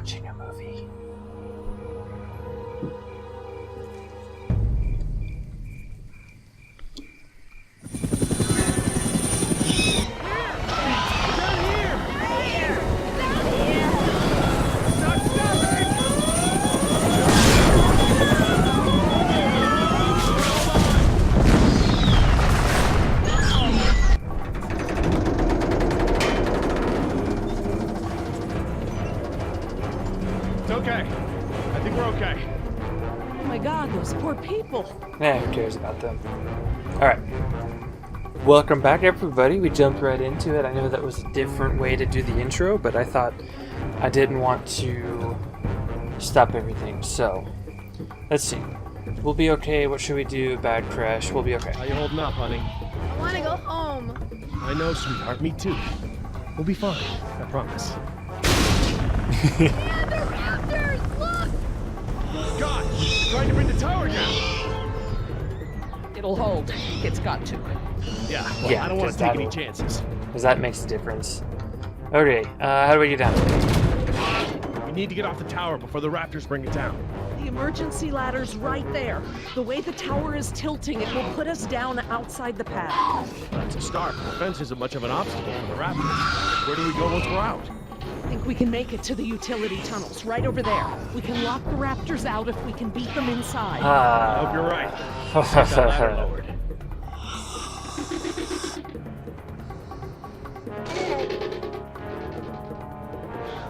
watching a movie. Yeah, who cares about them? Alright. Welcome back, everybody. We jumped right into it. I know that was a different way to do the intro, but I thought I didn't want to stop everything. So, let's see. We'll be okay. What should we do? Bad crash. We'll be okay. How you holding up, honey? I want to go home. I know, sweetheart. Me too. We'll be fine. I promise. Yeah, the raptors! Look! God! We're trying to bring the tower down! It'll hold. It's got to. Yeah, well, I don't want to take any chances. Because that makes a difference. Okay, how do we get down? We need to get off the tower before the raptors bring it down. The emergency ladder's right there. The way the tower is tilting, it will put us down outside the pad. That's a start. The fence isn't much of an obstacle for the raptors. Where do we go once we're out? I think we can make it to the utility tunnels, right over there. We can lock the raptors out if we can beat them inside. I hope you're right. Get that ladder lowered.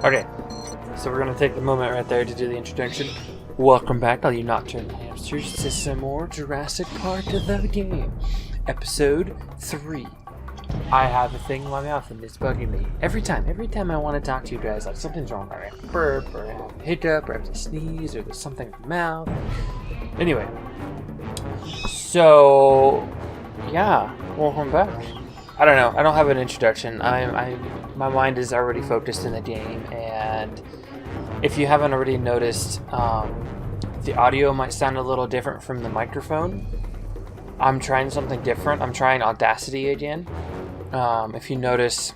Okay, so we're going to take the moment right there to do the introduction. Welcome back, all you Nocturnal Hamsters, to some more Jurassic Park the game. Episode 3. I have a thing in my mouth and it's bugging me. Every time I want to talk to you guys, like something's wrong. I have a burp, or I have a hiccup, or I have to sneeze, or there's something in my mouth. Anyway. So, yeah, welcome back. I don't know, I don't have an introduction. My mind is already focused in the game, and if you haven't already noticed, the audio might sound a little different from the microphone. I'm trying something different. I'm trying Audacity again. If you notice,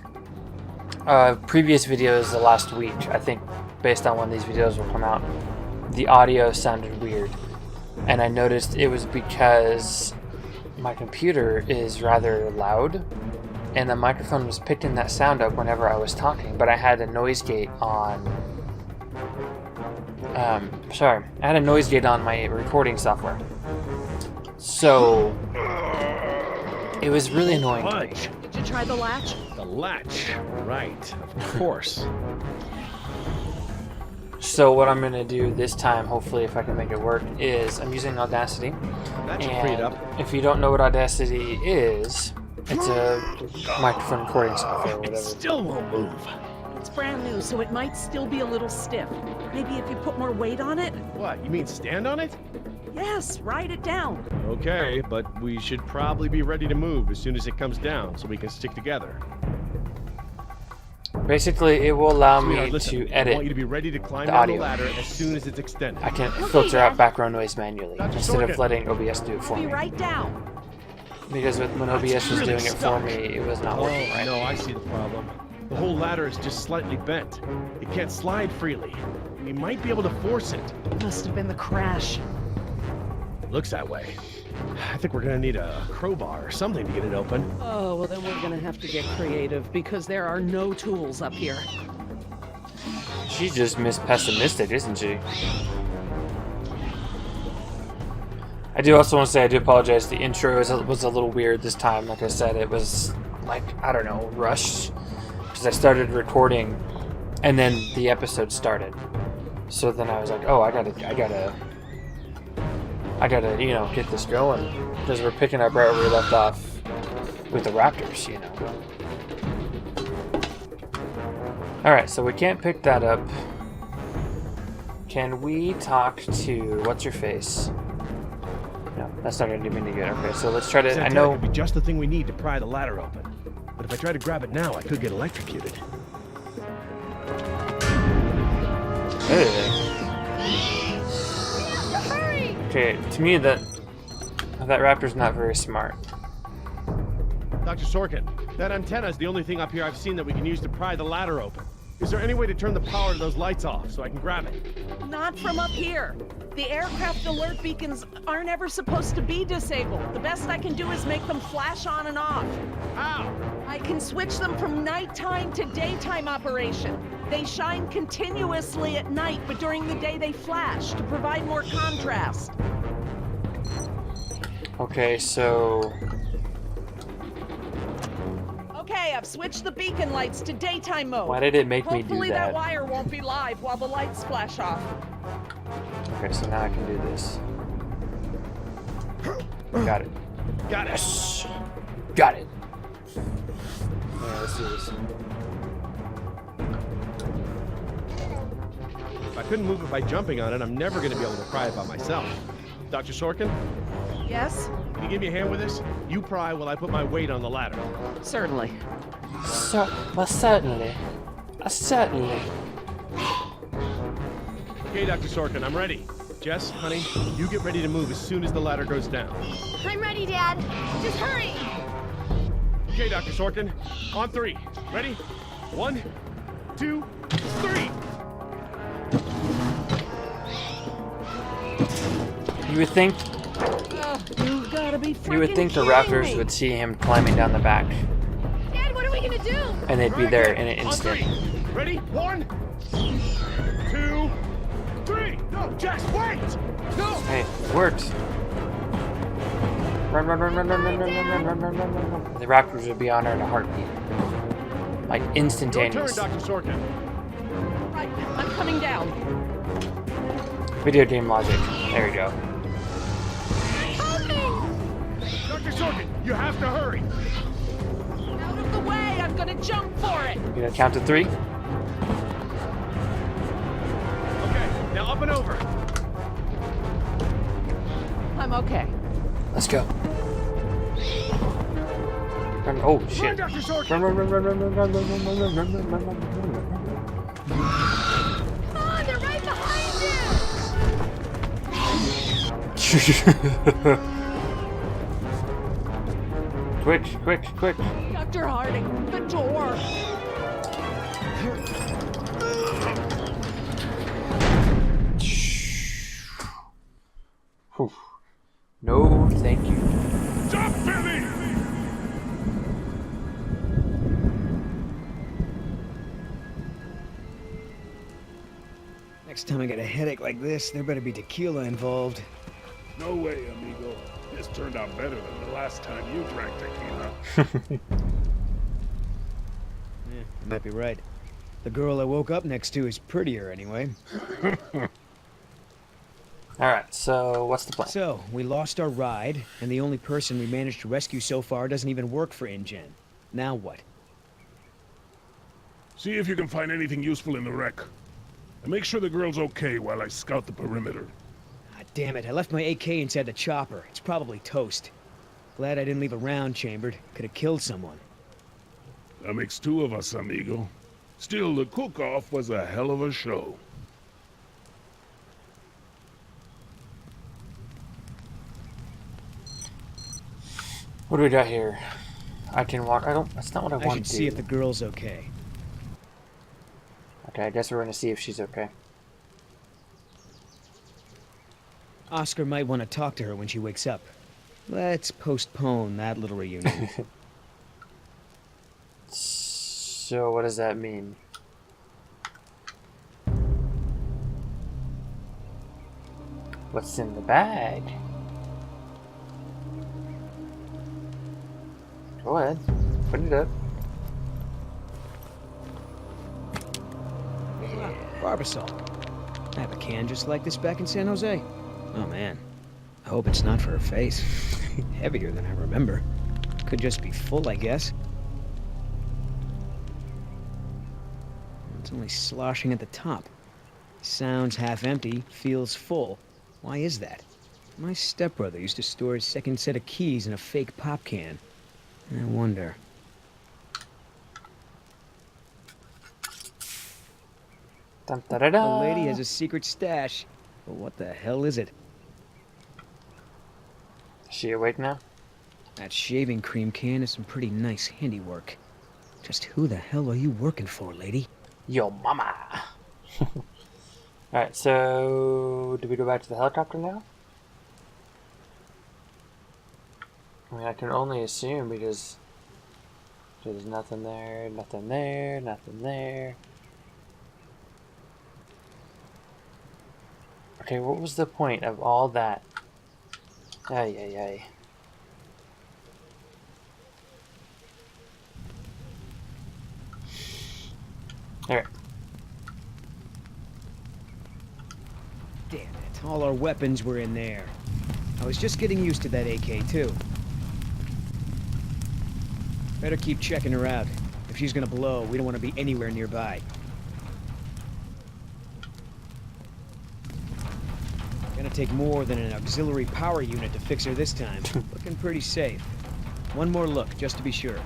previous videos the last week, I think, based on when these videos will come out, the audio sounded weird. And I noticed it was because my computer is rather loud, and the microphone was picking that sound up whenever I was talking, but I had a noise gate on. I had a noise gate on my recording software. So, it was really annoying to me. Did you try the latch? The latch, right, of course. So what I'm going to do this time, hopefully if I can make it work, is I'm using Audacity. That should free it up. If you don't know what Audacity is, it's a microphone recording software or whatever. It still won't move. It's brand new, so it might still be a little stiff. Maybe if you put more weight on it? What, you mean stand on it? Yes, write it down. Okay, but we should probably be ready to move as soon as it comes down so we can stick together. Basically, it will allow me Listen, to edit. I want you to be ready to climb the down audio. the ladder as soon as it's extended. I can filter out background noise manually Dr. instead of Sorkin. letting OBS do it for Be me. right down. Because when OBS was really doing it for stuck. me, it was not working right. No, I see the problem. The whole ladder is just slightly bent. It can't slide freely. We might be able to force it. Must have been the crash. Looks that way. I think we're gonna need a crowbar or something to get it open. Oh, well then we're gonna have to get creative because there are no tools up here. She's just pessimistic, isn't she? I do also want to say I do apologize. The intro was a little weird this time. Like I said, it was like, I don't know, rushed. Because I started recording and then the episode started. So then I was like, oh, I gotta, you know, get this going. Because we're picking up right where we left off with the raptors, you know. Alright, so we can't pick that up. Can we talk to what's her face? No, that's not going to do me any good. Okay, so let's try to. This I antenna know. could be just the thing we need to pry the ladder open. But if I try to grab it now, I could get electrocuted. Hurry! Okay, to me that raptor's not very smart. Dr. Sorkin, that antenna is the only thing up here I've seen that we can use to pry the ladder open. Is there any way to turn the power to those lights off so I can grab it? Not from up here. The aircraft alert beacons aren't ever supposed to be disabled. The best I can do is make them flash on and off. How? I can switch them from nighttime to daytime operation. They shine continuously at night, but during the day they flash to provide more contrast. Okay, so Okay, I've switched the beacon lights to daytime mode. why did it make me do Hopefully that that? wire won't be live while the lights flash off. Okay, so now I can do this. Got it. Got it. Yes. Got it. Yeah, let's do this. If I couldn't move it by jumping on it, I'm never going to be able to pry it by myself. Dr. Sorkin, Yes? can you give me a hand with this? You pry while I put my weight on the ladder. Certainly. So, well, certainly. Certainly. Okay, Dr. Sorkin, I'm ready. Jess, honey, you get ready to move as soon as the ladder goes down. I'm ready, Dad. Just hurry. Okay, Dr. Sorkin, on 3. Ready? 1, 2, 3. You would think You gotta be freaking you would think the kidding raptors me. would see him climbing down the back, Dad, what are we gonna do? and they'd be Right, there good. in an On instant. 3. Ready? 1, 2, 3. No, Jess, wait! No! Hey, it worked. Run, run, run, run, run, run, run, run, run, run, run, run, run. The raptors would be on her in a heartbeat, like Your turn, instantaneous. Dr. Sorkin. Right, I'm coming down. Video game logic. There you go. Dr. Sorkin, you have to hurry. Out of the way, I'm gonna jump for it. You gonna count to 3? Okay, now up and over. I'm okay. Let's go. Run, oh Run, shit. Dr. Sorkin. Run, run, run, run, run, run, run, run, run, run, run, run, run, run, run, run. Come on, they're right behind Quick, quick, quick. Dr. Harding, the door. Whew. No, thank you. Stop, Billy! Next time I get a headache like this, there better be tequila involved. No way, amigo. This turned out better than the last time you drank tequila. Yeah, you might be right. The girl I woke up next to is prettier anyway. Alright, so what's the plan? So, we lost our ride, and the only person we managed to rescue so far doesn't even work for InGen. Now what? See if you can find anything useful in the wreck. And make sure the girl's okay while I scout the perimeter. Ah, damn it, I left my AK inside the chopper. It's probably toast. Glad I didn't leave a round chambered. Could have killed someone. That makes 2 of us, amigo. Still, the cook-off was a hell of a show. What do we got here? I can walk. I don't. That's not what I I want should to see do. if the girl's okay. Okay, I guess we're gonna see if she's okay. Oscar might want to talk to her when she wakes up. Let's postpone that little reunion. So what does that mean? What's in the bag? Go ahead, put it up. Barbasol. I have a can just like this back in San Jose. Oh man. I hope it's not for her face. Heavier than I remember. Could just be full, I guess. It's only sloshing at the top. Sounds half empty, feels full. Why is that? My stepbrother used to store his second set of keys in a fake pop can. I wonder. Dun, da, da, da. The lady has a secret stash. But what the hell is it? Is she awake now? That shaving cream can is some pretty nice handiwork. Just who the hell are you working for, lady? Yo mama. Alright, so do we go back to the helicopter now? I mean, I can only assume because there's nothing there, nothing there, nothing there. Okay, what was the point of all that? Ay, ay, ay. Alright. Damn it. All our weapons were in there. I was just getting used to that AK, too. Better keep checking her out. If she's gonna blow, we don't want to be anywhere nearby. Gonna take more than an auxiliary power unit to fix her this time. Looking pretty safe. One more look, just to be sure.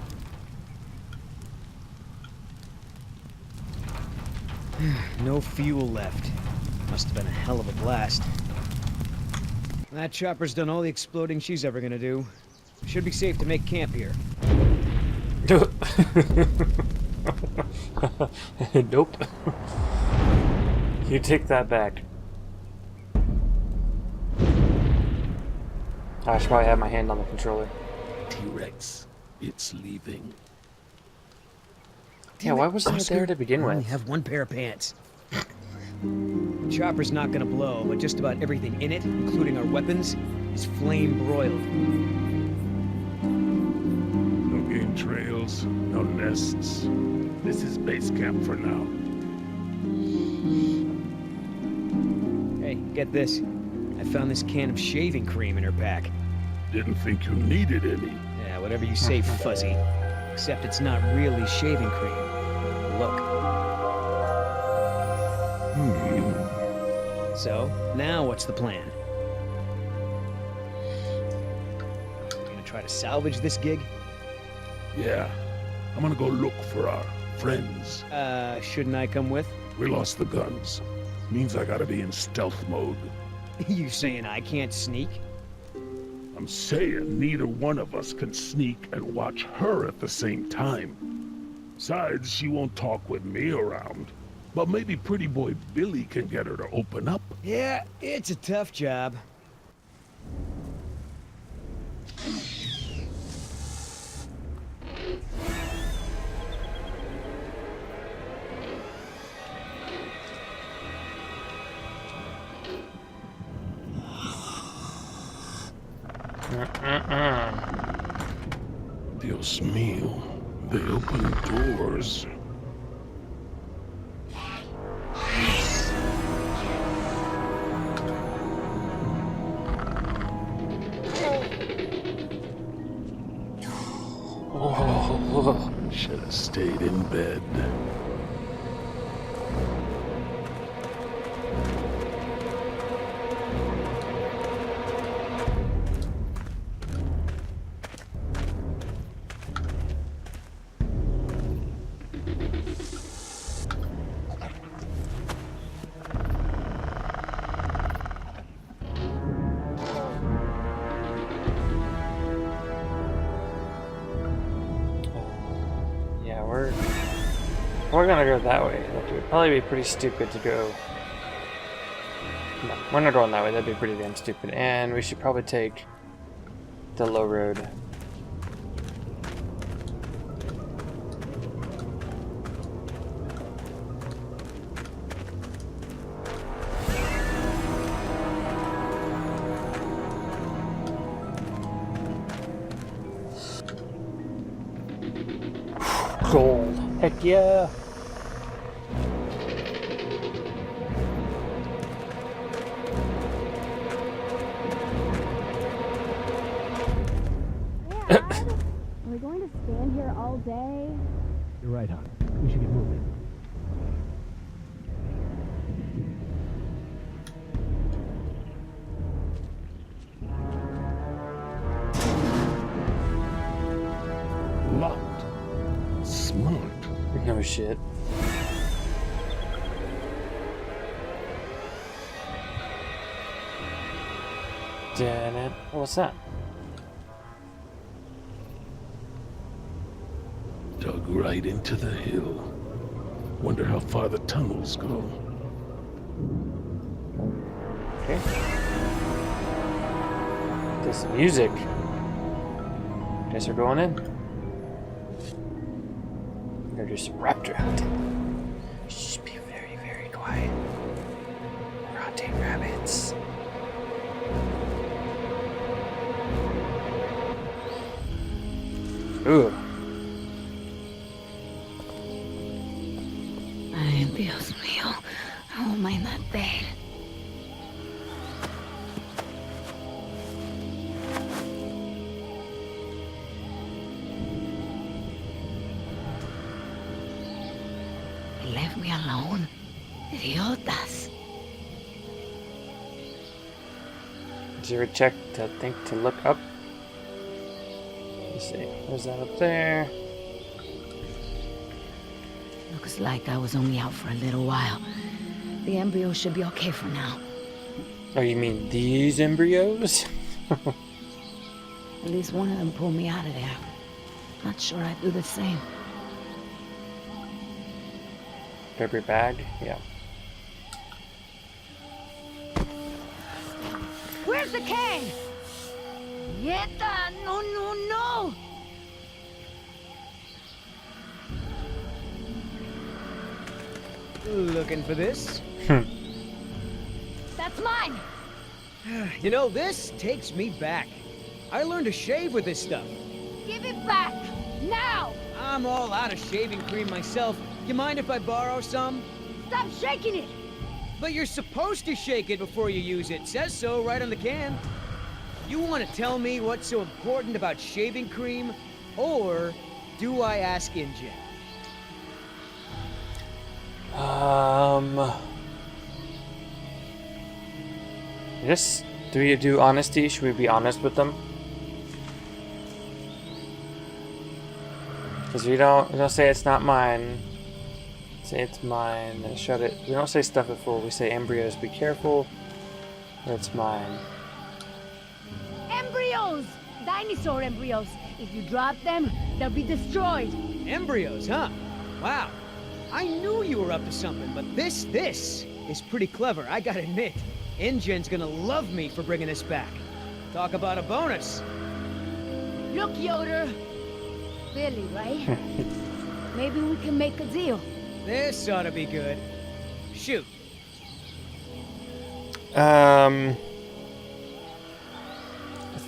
No fuel left. Must have been a hell of a blast. That chopper's done all the exploding she's ever gonna do. Should be safe to make camp here. Nope. You take that back. I should probably have my hand on the controller. T-Rex, it's leaving. Yeah, why wasn't it there to begin I only with? have one pair of pants. The chopper's not gonna blow, but just about everything in it, including our weapons, is flame broiled. No game trails, no nests. This is base camp for now. Hey, get this. I found this can of shaving cream in her pack. Didn't think you needed any. Yeah, whatever you say, Fuzzy. Except it's not really shaving cream. Look. So, now what's the plan? You gonna try to salvage this gig? Yeah, I'm gonna go look for our friends. Shouldn't I come with? We lost the guns. Means I gotta be in stealth mode. You saying I can't sneak? I'm saying neither one of us can sneak and watch her at the same time. Besides, she won't talk with me around. But maybe pretty boy Billy can get her to open up. Yeah, it's a tough job. Dios mío, they open doors. Oh. Should have stayed in bed. Yeah, we're gonna go that way. That would probably be pretty stupid to go. No, we're not going that way. That'd be pretty damn stupid. And we should probably take the low road. Gold. Heck yeah. Dad, are we going to stand here all day? You're right, hon. We should get moving. Locked. Smart. No shit. Damn it. What's that? Dug right into the hill. Wonder how far the tunnels go. Okay. This music. Guess we're going in. They're just raptor hunting. Shh, be very, very quiet. We're hunting rabbits. Ooh. Ay, Dios mío. How am I not dead? Leave me alone. Idiotas. Did you ever check to think to look up? Let's see. Where's that up there? Looks like I was only out for a little while. The embryo should be okay for now. Oh, you mean these embryos? At least one of them pulled me out of there. Not sure I'd do the same. Grab your bag? Yeah. Where's the cane? Yeta! No, no, no! Looking for this? That's mine! You know, this takes me back. I learned to shave with this stuff. Give it back! Now! I'm all out of shaving cream myself. You mind if I borrow some? Stop shaking it! But you're supposed to shake it before you use it. Says so right on the can. You want to tell me what's so important about shaving cream? Or do I ask InGen? Yes. Do you do honesty? Should we be honest with them? Because we don't say it's not mine. Say it's mine and shut it. We don't say stuff it full. We say embryos, be careful. It's mine. Embryos! Dinosaur embryos. If you drop them, they'll be destroyed. Embryos, huh? Wow. I knew you were up to something, but this is pretty clever, I gotta admit. InGen's gonna love me for bringing this back. Talk about a bonus. Look, Yoder. Billy, right? Maybe we can make a deal. This ought to be good. Shoot.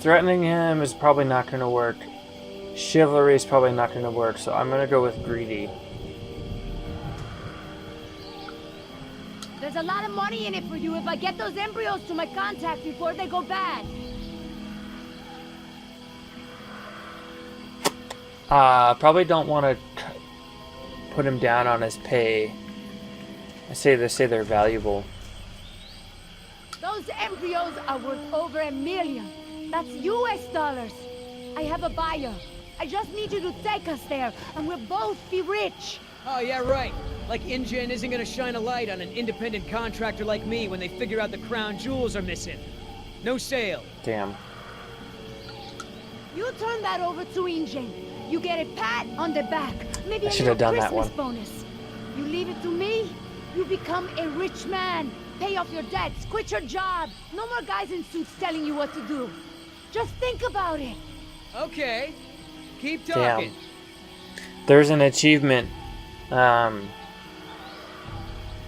Threatening him is probably not going to work. Chivalry is probably not going to work, so I'm going to go with greedy. There's a lot of money in it for you if I get those embryos to my contact before they go bad. Probably don't want to put him down on his pay. They say they're valuable. Those embryos are worth over $1 million. That's US dollars. I have a buyer. I just need you to take us there, and we'll both be rich. Oh, yeah, right. Like InGen isn't gonna shine a light on an independent contractor like me when they figure out the crown jewels are missing. No sale. Damn. You turn that over to InGen. You get a pat on the back. Maybe I a should little have done that Christmas one. bonus. You leave it to me, you become a rich man. Pay off your debts, quit your job. No more guys in suits telling you what to do. Just think about it. Okay. Keep talking. Damn. There's an achievement that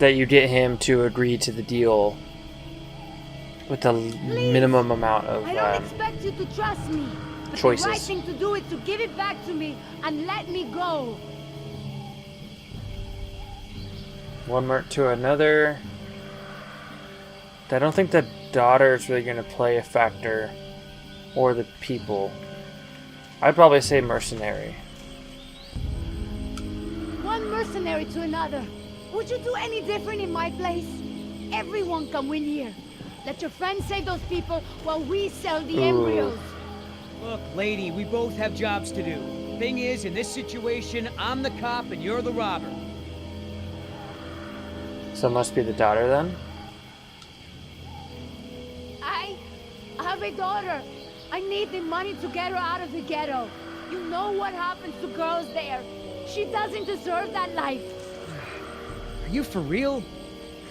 you get him to agree to the deal with the minimum amount of I don't expect you to trust me. But choices. the right thing to do is to give it back to me and let me go. one murk to another. I don't think the daughter is really going to play a factor, or the people. I'd probably say mercenary. One mercenary to another. Would you do any different in my place? Everyone can win here. Let your friends save those people while we sell the embryos. Look, lady, we both have jobs to do. Thing is, in this situation, I'm the cop and you're the robber. So it must be the daughter then? I have a daughter. I need the money to get her out of the ghetto. You know what happens to girls there. She doesn't deserve that life. you for real?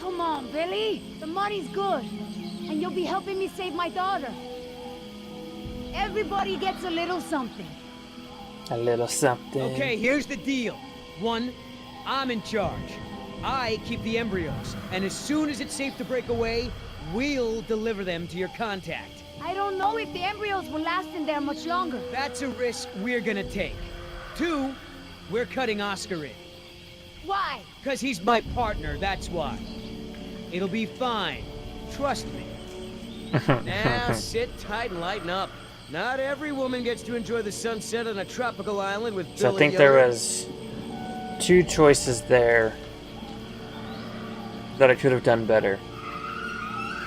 Come on, Billy. The money's good. And you'll be helping me save my daughter. Everybody gets a little something. A little something. Okay, here's the deal. 1, I'm in charge. I keep the embryos, and as soon as it's safe to break away, we'll deliver them to your contact. I don't know if the embryos will last in there much longer. That's a risk we're gonna take. 2, we're cutting Oscar in. Why? Because he's my partner, that's why. It'll be fine. Trust me. Now, sit tight and lighten up. Not every woman gets to enjoy the sunset on a tropical island with So I Billy think there Yoder. was 2 choices there that I could have done better.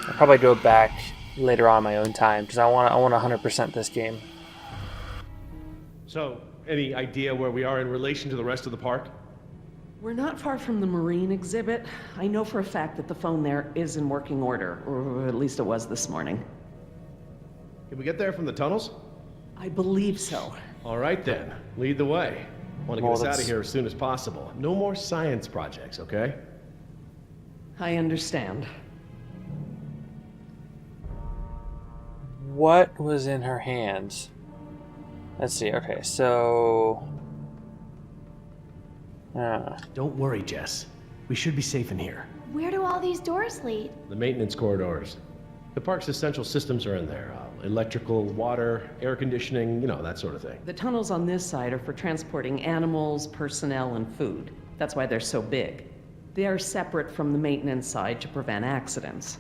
I'll probably go back later on my own time because I want 100% this game. So, any idea where we are in relation to the rest of the park? We're not far from the marine exhibit. I know for a fact that the phone there is in working order, or at least it was this morning. Can we get there from the tunnels? I believe so. All right then, lead the way. Want to get Well, us out of that's- here as soon as possible. No more science projects, okay? I understand. What was in her hands? Let's see. Okay, so Don't worry, Jess. We should be safe in here. Where do all these doors lead? The maintenance corridors. The park's essential systems are in there. Electrical, water, air conditioning, that sort of thing. The tunnels on this side are for transporting animals, personnel, and food. That's why they're so big. They are separate from the maintenance side to prevent accidents.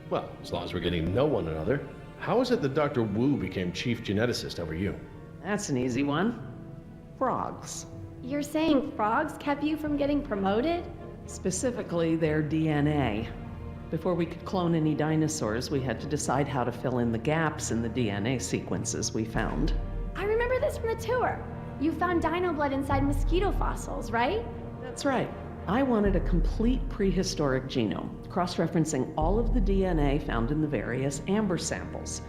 Well, as long as we're getting to know one another. How is it that Dr. Wu became chief geneticist over you? That's an easy one. Frogs. You're saying frogs kept you from getting promoted? Specifically, their DNA. Before we could clone any dinosaurs, we had to decide how to fill in the gaps in the DNA sequences we found. I remember this from the tour. You found dino blood inside mosquito fossils, right? That's right. I wanted a complete prehistoric genome, cross-referencing all of the DNA found in the various amber samples.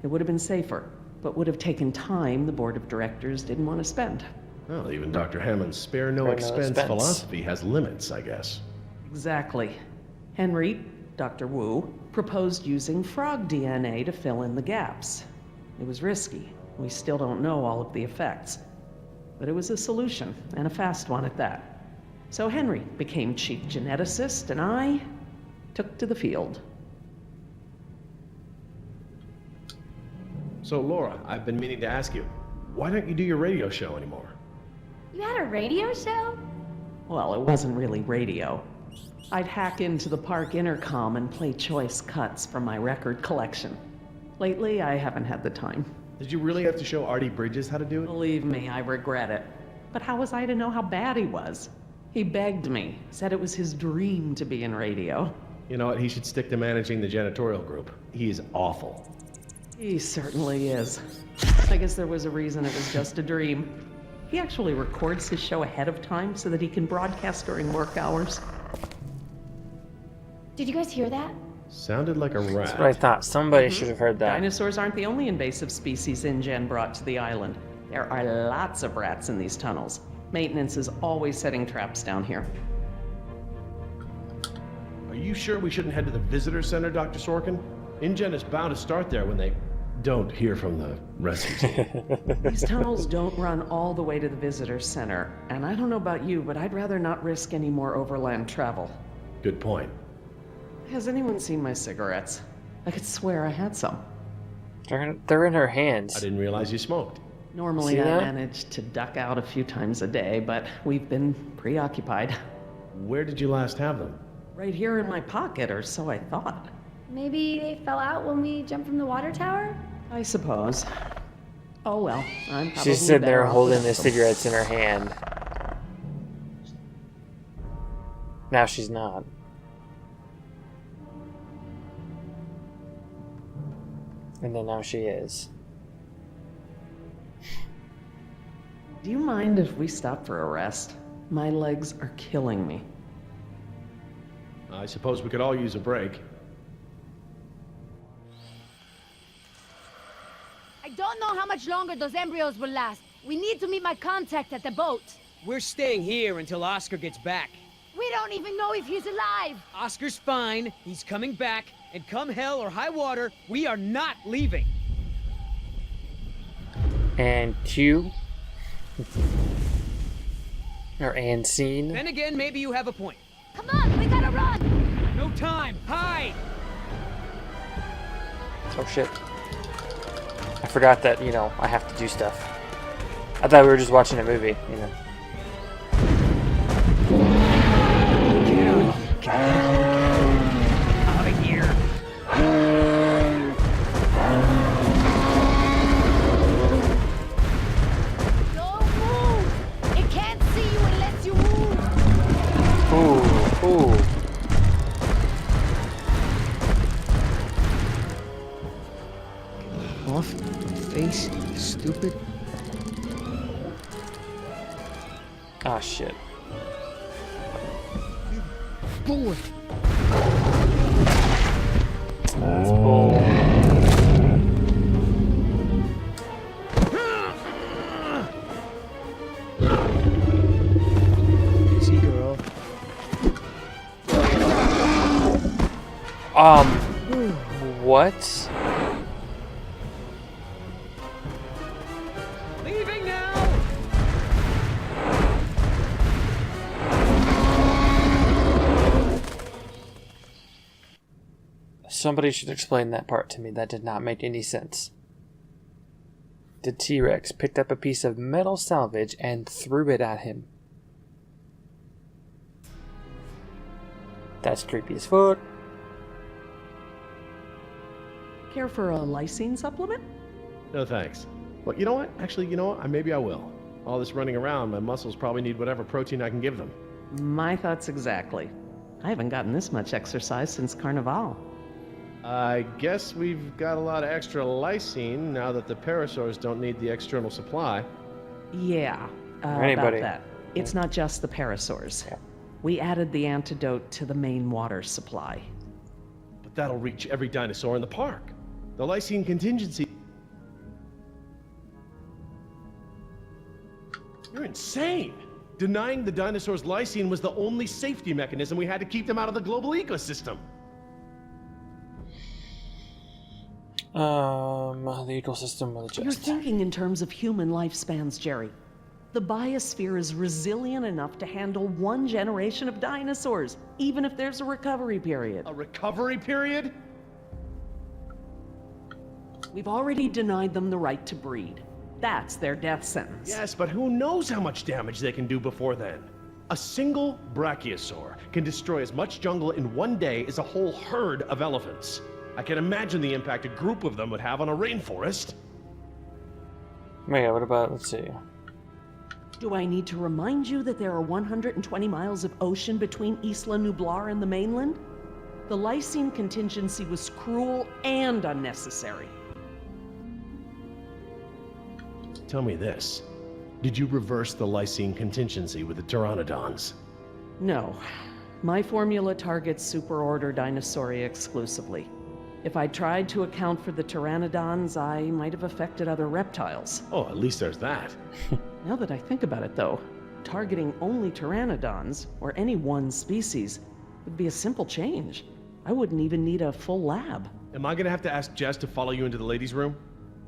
It would have been safer, but would have taken time the board of directors didn't want to spend. Well, even Dr. Hammond's spare no Spare no expense expense. philosophy has limits, I guess. Exactly. Henry, Dr. Wu, proposed using frog DNA to fill in the gaps. It was risky. We still don't know all of the effects. But it was a solution, and a fast one at that. So Henry became chief geneticist, and I took to the field. So, Laura, I've been meaning to ask you, why don't you do your radio show anymore? You had a radio show? Well, it wasn't really radio. I'd hack into the park intercom and play choice cuts from my record collection. Lately, I haven't had the time. Did you really have to show Artie Bridges how to do it? Believe me, I regret it. But how was I to know how bad he was? He begged me, said it was his dream to be in radio. You know what, he should stick to managing the janitorial group. He's awful. He certainly is. I guess there was a reason it was just a dream. He actually records his show ahead of time so that he can broadcast during work hours. Did you guys hear that? Sounded like a rat. that's what I thought. Somebody should have heard that. Dinosaurs aren't the only invasive species InGen brought to the island. There are lots of rats in these tunnels. Maintenance is always setting traps down here. Are you sure we shouldn't head to the visitor center, Dr. Sorkin? InGen is bound to start there when they don't hear from the rescue team. These tunnels don't run all the way to the visitor center, and I don't know about you, but I'd rather not risk any more overland travel. Good point. Has anyone seen my cigarettes? I could swear I had some. They're in her hands. I didn't realize you smoked. Normally See I that? manage to duck out a few times a day, but we've been preoccupied. Where did you last have them? Right here in my pocket, or so I thought. Maybe they fell out when we jumped from the water tower? I suppose. Oh well, I'm probably She's sitting there better off holding the without them. cigarettes in her hand. Now she's not. And then now she is. Do you mind if we stop for a rest? My legs are killing me. I suppose we could all use a break. I don't know how much longer those embryos will last. We need to meet my contact at the boat. We're staying here until Oscar gets back. We don't even know if he's alive. Oscar's fine, he's coming back, and come hell or high water, we are not leaving. And cue. Or and scene. Then again, maybe you have a point. Come on, we gotta run. No time, hide! Oh shit. I forgot that, you know, I have to do stuff. I thought we were just watching a movie, you know. Get out of here. Don't move. It can't see you unless you move. Ooh, ooh. Off my face, stupid. Ah, shit. Boy. That's bull. Easy, girl. What? Leaving now! Somebody should explain that part to me. That did not make any sense. The T-Rex picked up a piece of metal salvage and threw it at him. That's creepy as fuck. Care for a lysine supplement? No thanks. Well, you know what? Actually, you know what? Maybe I will. All this running around, my muscles probably need whatever protein I can give them. My thoughts exactly. I haven't gotten this much exercise since Carnival. I guess we've got a lot of extra lysine now that the parasaurs don't need the external supply. Yeah, Anybody. about that. It's not just the parasaurs. Yeah. We added the antidote to the main water supply. But that'll reach every dinosaur in the park. The lysine contingency... You're insane! Denying the dinosaurs lysine was the only safety mechanism we had to keep them out of the global ecosystem. The ecosystem will You're adjust. thinking in terms of human lifespans, Jerry. The biosphere is resilient enough to handle one generation of dinosaurs, even if there's a recovery period. A recovery period? We've already denied them the right to breed. That's their death sentence. Yes, but who knows how much damage they can do before then? A single brachiosaur can destroy as much jungle in one day as a whole herd of elephants. I can imagine the impact a group of them would have on a rainforest. Yeah, what about, let's see. Do I need to remind you that there are 120 miles of ocean between Isla Nublar and the mainland? The lysine contingency was cruel and unnecessary. Tell me this. Did you reverse the lysine contingency with the pteranodons? No. My formula targets superorder Dinosauria exclusively. If I tried to account for the pteranodons, I might have affected other reptiles. Oh, at least there's that. Now that I think about it, though, targeting only pteranodons, or any one species, would be a simple change. I wouldn't even need a full lab. Am I gonna have to ask Jess to follow you into the ladies' room?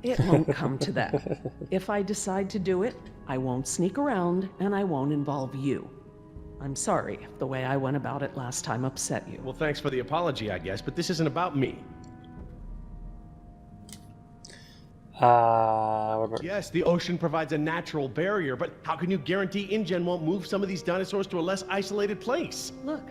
It won't come to that. If I decide to do it, I won't sneak around, and I won't involve you. I'm sorry if the way I went about it last time upset you. Well, thanks for the apology, I guess, but this isn't about me. What about... Yes, the ocean provides a natural barrier, but how can you guarantee InGen won't move some of these dinosaurs to a less isolated place? Look,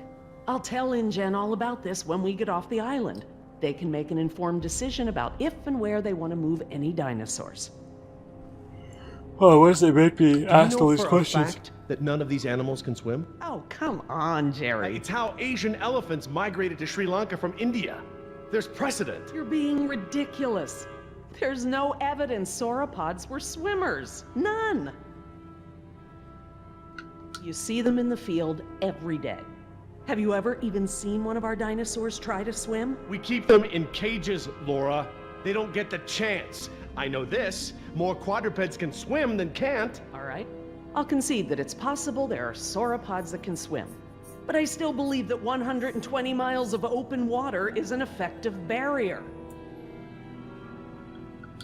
I'll tell InGen all about this when we get off the island. They can make an informed decision about if and where they want to move any dinosaurs. Oh, what does it make me ask Do all you these know for a questions? fact that none of these animals can swim? Oh, come on, Jerry. It's how Asian elephants migrated to Sri Lanka from India. There's precedent. You're being ridiculous. There's no evidence sauropods were swimmers. None. You see them in the field every day. Have you ever even seen one of our dinosaurs try to swim? We keep them in cages, Laura. They don't get the chance. I know this. More quadrupeds can swim than can't. All right. I'll concede that it's possible there are sauropods that can swim. But I still believe that 120 miles of open water is an effective barrier.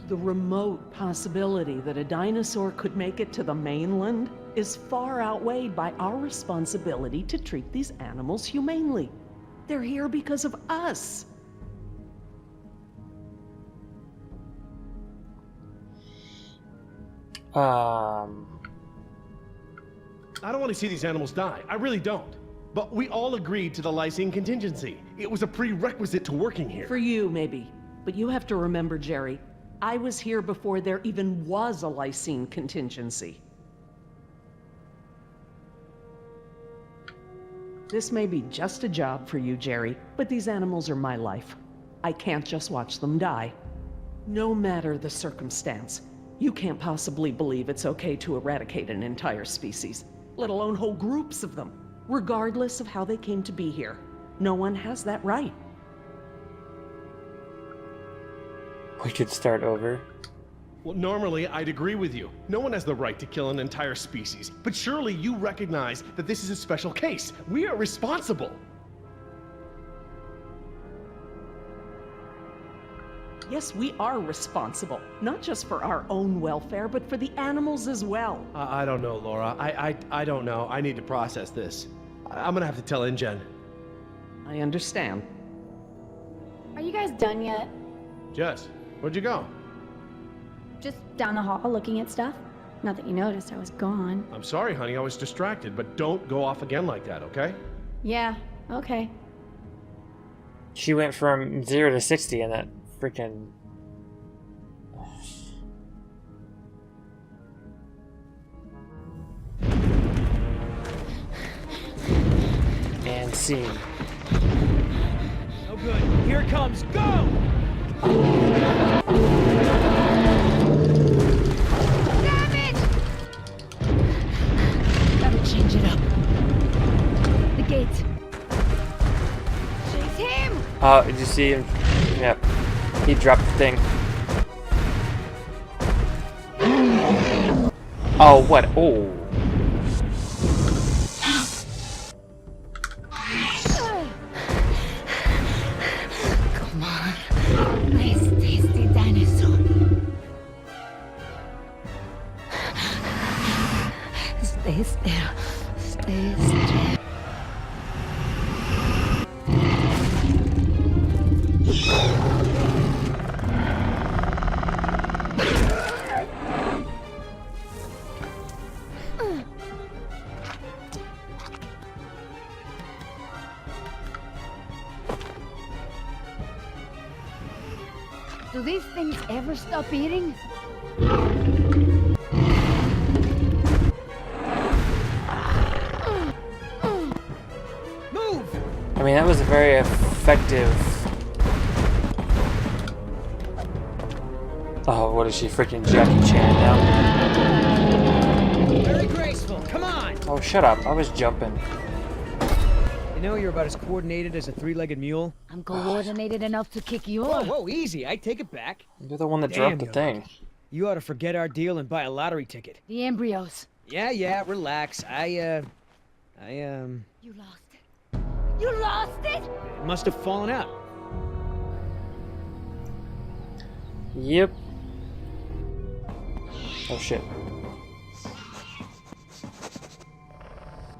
The remote possibility that a dinosaur could make it to the mainland is far outweighed by our responsibility to treat these animals humanely. They're here because of us. I don't want to see these animals die. I really don't. But we all agreed to the lysine contingency. It was a prerequisite to working here. For you, maybe. But you have to remember, Jerry, I was here before there even was a lysine contingency. This may be just a job for you, Jerry, but these animals are my life. I can't just watch them die. No matter the circumstance, you can't possibly believe it's okay to eradicate an entire species, let alone whole groups of them, regardless of how they came to be here. No one has that right. We could start over. Well, normally I'd agree with you. No one has the right to kill an entire species. But surely you recognize that this is a special case. We are responsible. Yes, we are responsible, not just for our own welfare, but for the animals as well. I don't know, Laura. I don't know. I need to process this. I'm gonna have to tell InGen. I understand. Are you guys done yet? Jess, where'd you go? Just down the hall looking at stuff? Not that you noticed I was gone. I'm sorry, honey. I was distracted, but don't go off again like that, okay? Yeah, okay. She went from 0 to 60 in that freaking... And scene. No good. Here it comes. Go! Damn it! Gotta change it up. The gate. Chase him! Oh, did you see him? Yep. He dropped the thing. Oh, what? Oh. Come on. Nice, tasty dinosaur. Stay still. Stay still. Do these things ever stop eating? Move! I mean, that was a very effective... Oh, what is she, freaking Jackie Chan now? Very graceful. Come on! Oh, shut up. I was jumping. You know you're about as coordinated as a three-legged mule. I'm coordinated enough to kick you Whoa, off. whoa, easy. I take it back. You're the one that Damn, dropped the you're thing. lucky. You ought to forget our deal and buy a lottery ticket. The embryos. Yeah, relax. You lost it. You lost it? It must have fallen out. Yep. Oh, shit.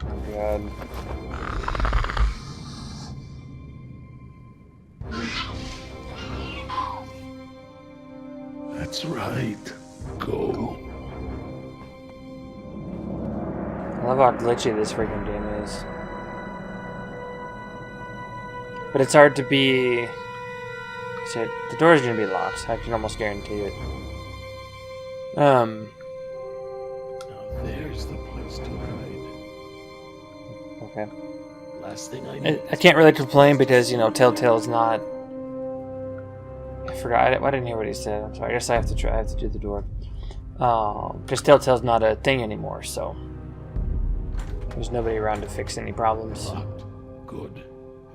Oh, God. That's right. Go. I love how glitchy this freaking game is. But it's hard to be... Shit, the door's gonna be locked. I can almost guarantee it. Now there's the place to hide. Okay. Last thing I need. I can't really complain because, you know, Telltale's not... I forgot. I didn't hear what he said. I'm sorry. I guess I have to try. I have to do the door. Because Telltale's not a thing anymore, so... There's nobody around to fix any problems. Locked. Good.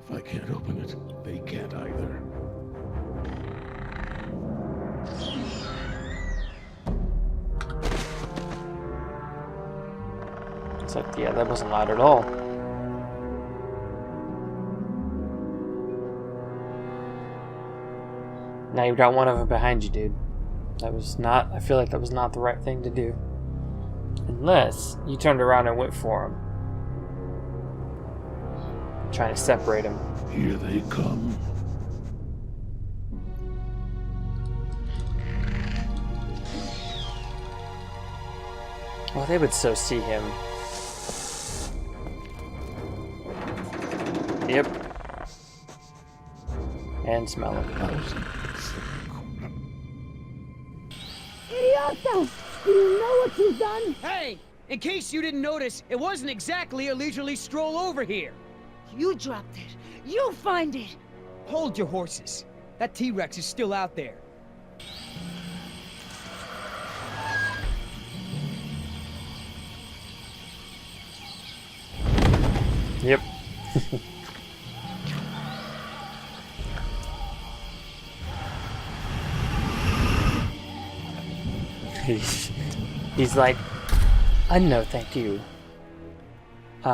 If I can't open it, they can't either. It's like, yeah, that wasn't loud at all. Now you've got one of them behind you, dude. That was not, I feel like that was not the right thing to do. Unless you turned around and went for him. Trying to separate him. Here they come. Well, they would so see him. Yep. And smell him. Idiota! Do you know what you've done? Hey! In case you didn't notice, it wasn't exactly a leisurely stroll over here. You dropped it. You find it. Hold your horses. That T-Rex is still out there. Yep. He's like, no, thank you. Go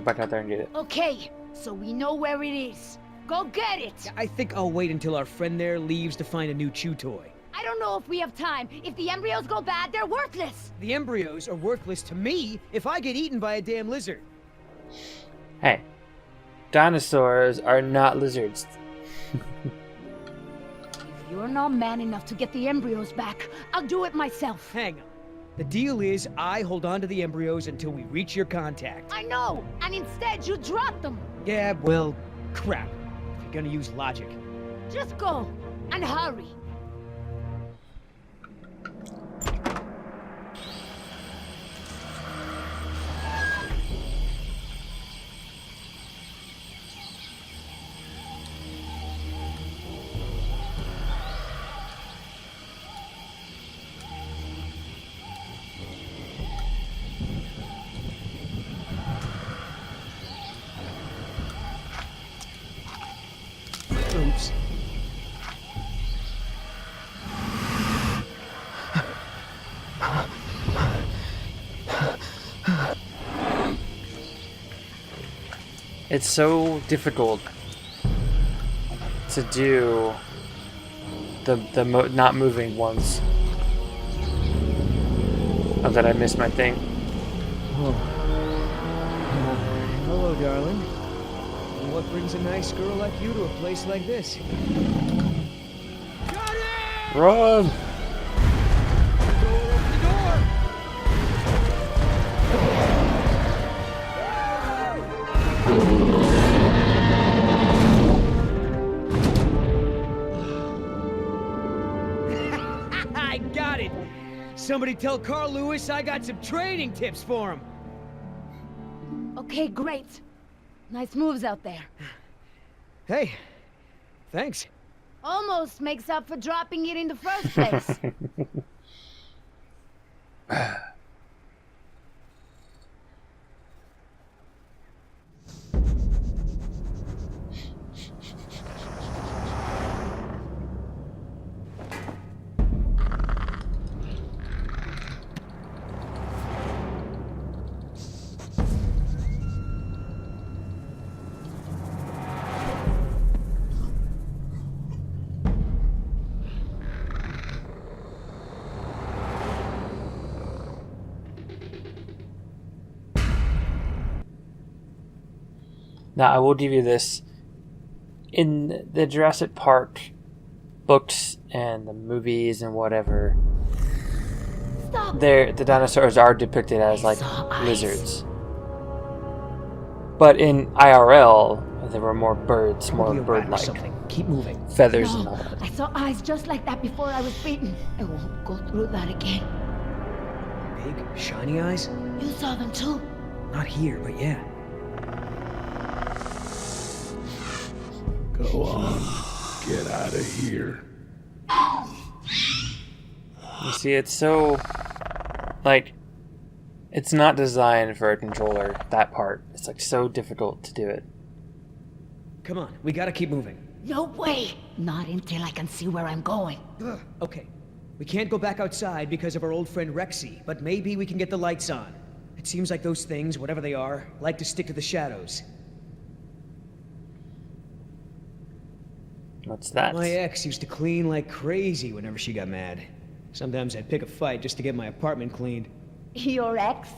back out there and get it. Okay, so we know where it is. Go get it! I think I'll wait until our friend there leaves to find a new chew toy. I don't know if we have time. If the embryos go bad, they're worthless! The embryos are worthless to me if I get eaten by a damn lizard. Hey, dinosaurs are not lizards. If you're not man enough to get the embryos back, I'll do it myself. Hang on. The deal is I hold on to the embryos until we reach your contact. I know, and instead you drop them. Yeah, well, crap. If you're gonna use logic. Just go, and hurry. Oops. It's so difficult to do the not moving ones. Oh, that I missed my thing. Oh. Hello, darling. And what brings a nice girl like you to a place like this? Got it! Run! Open the door! I got it! Somebody tell Carl Lewis I got some training tips for him! Okay, great. Nice moves out there. Hey, thanks. Almost makes up for dropping it in the first place. Now, I will give you this. In the Jurassic Park books and the movies and whatever, Stop! the dinosaurs are depicted as like lizards. But in IRL, there were more birds, more Probably a rat or bird-like something. Keep moving. feathers and No, all that. I saw eyes just like that before I was beaten. I won't go through that again. Big, shiny eyes? You saw them too. Not here, but yeah. Go on. Get out of here. You see, it's so like it's not designed for a controller. That part, it's like so difficult to do it. Come on, we gotta keep moving. No way! Not until I can see where I'm going. Okay, we can't go back outside because of our old friend Rexy, but maybe we can get the lights on. It seems like those things, whatever they are, like to stick to the shadows. What's that? My ex used to clean like crazy whenever she got mad. Sometimes I'd pick a fight just to get my apartment cleaned. Your ex?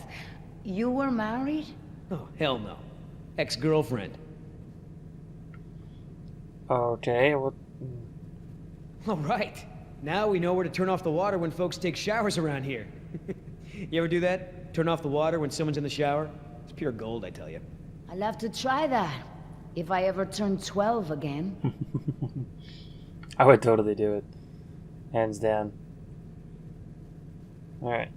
You were married? Oh, hell no. Ex-girlfriend. Okay, well... All right. Now we know where to turn off the water when folks take showers around here. You ever do that? Turn off the water when someone's in the shower? It's pure gold, I tell you. I'll have to try that. If I ever turn 12 again. I would totally do it. Hands down. Alright.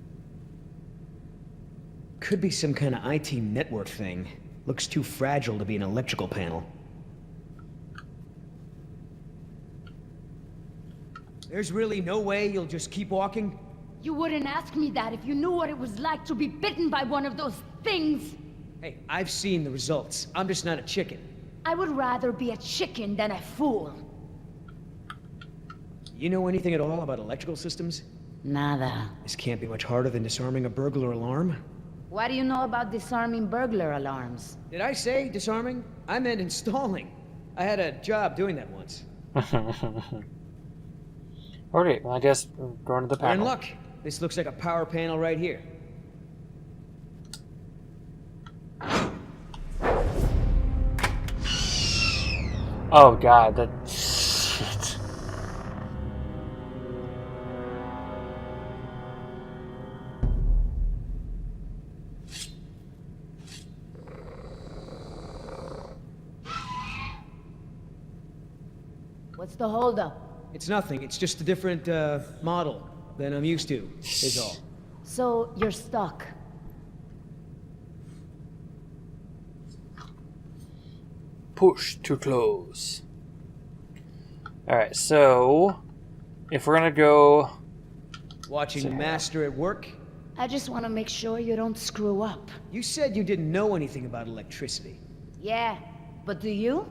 Could be some kind of IT network thing. Looks too fragile to be an electrical panel. There's really no way you'll just keep walking? You wouldn't ask me that if you knew what it was like to be bitten by one of those things. Hey, I've seen the results. I'm just not a chicken. I would rather be a chicken than a fool. You know anything at all about electrical systems? Nada. This can't be much harder than disarming a burglar alarm. What do you know about disarming burglar alarms? Did I say disarming? I meant installing. I had a job doing that once. Okay, well, I guess we're going to the We're in panel. luck. This looks like a power panel right here. Oh god, that... Shit. What's the holdup? It's nothing. It's just a different, model than I'm used to, is all. So, you're stuck. Push to close. Alright, so... If we're gonna go... Watching the master at work? I just want to make sure you don't screw up. You said you didn't know anything about electricity. Yeah, but do you?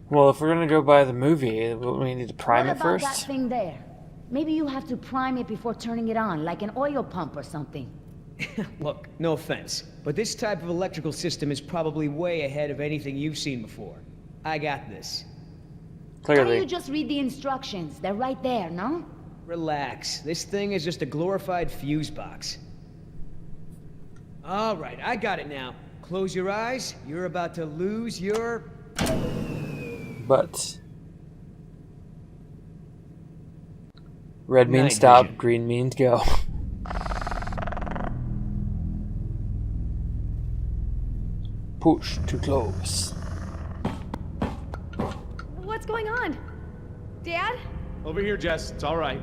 Well, if we're gonna go by the movie, we need to prime What it about first. that thing there? Maybe you have to prime it before turning it on, like an oil pump or something. Look, no offense, but this type of electrical system is probably way ahead of anything you've seen before. I got this. Why don't Clearly. you just read the instructions? They're right there, no? Relax. This thing is just a glorified fuse box. All right, I got it now. Close your eyes. You're about to lose your... But... Red means Night stop, vision. green means go. Push to close. What's going on? Dad? Over here, Jess. It's all right.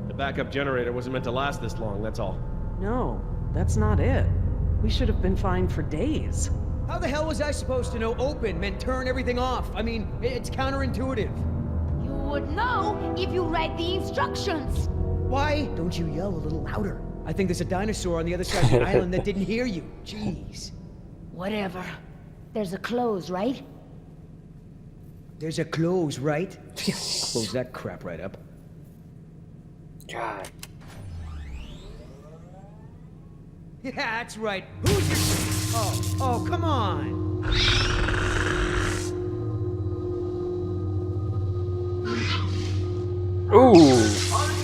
The backup generator wasn't meant to last this long, that's all. No, that's not it. We should have been fine for days. How the hell was I supposed to know open meant turn everything off? I mean, it's counterintuitive. You would know if you read the instructions. Why don't you yell a little louder? I think there's a dinosaur on the other side of the island that didn't hear you. Jeez. Whatever. There's a close, right? There's a close, right? Close that crap right up. God. Yeah, that's right. Who's your... Oh, come on. Ooh.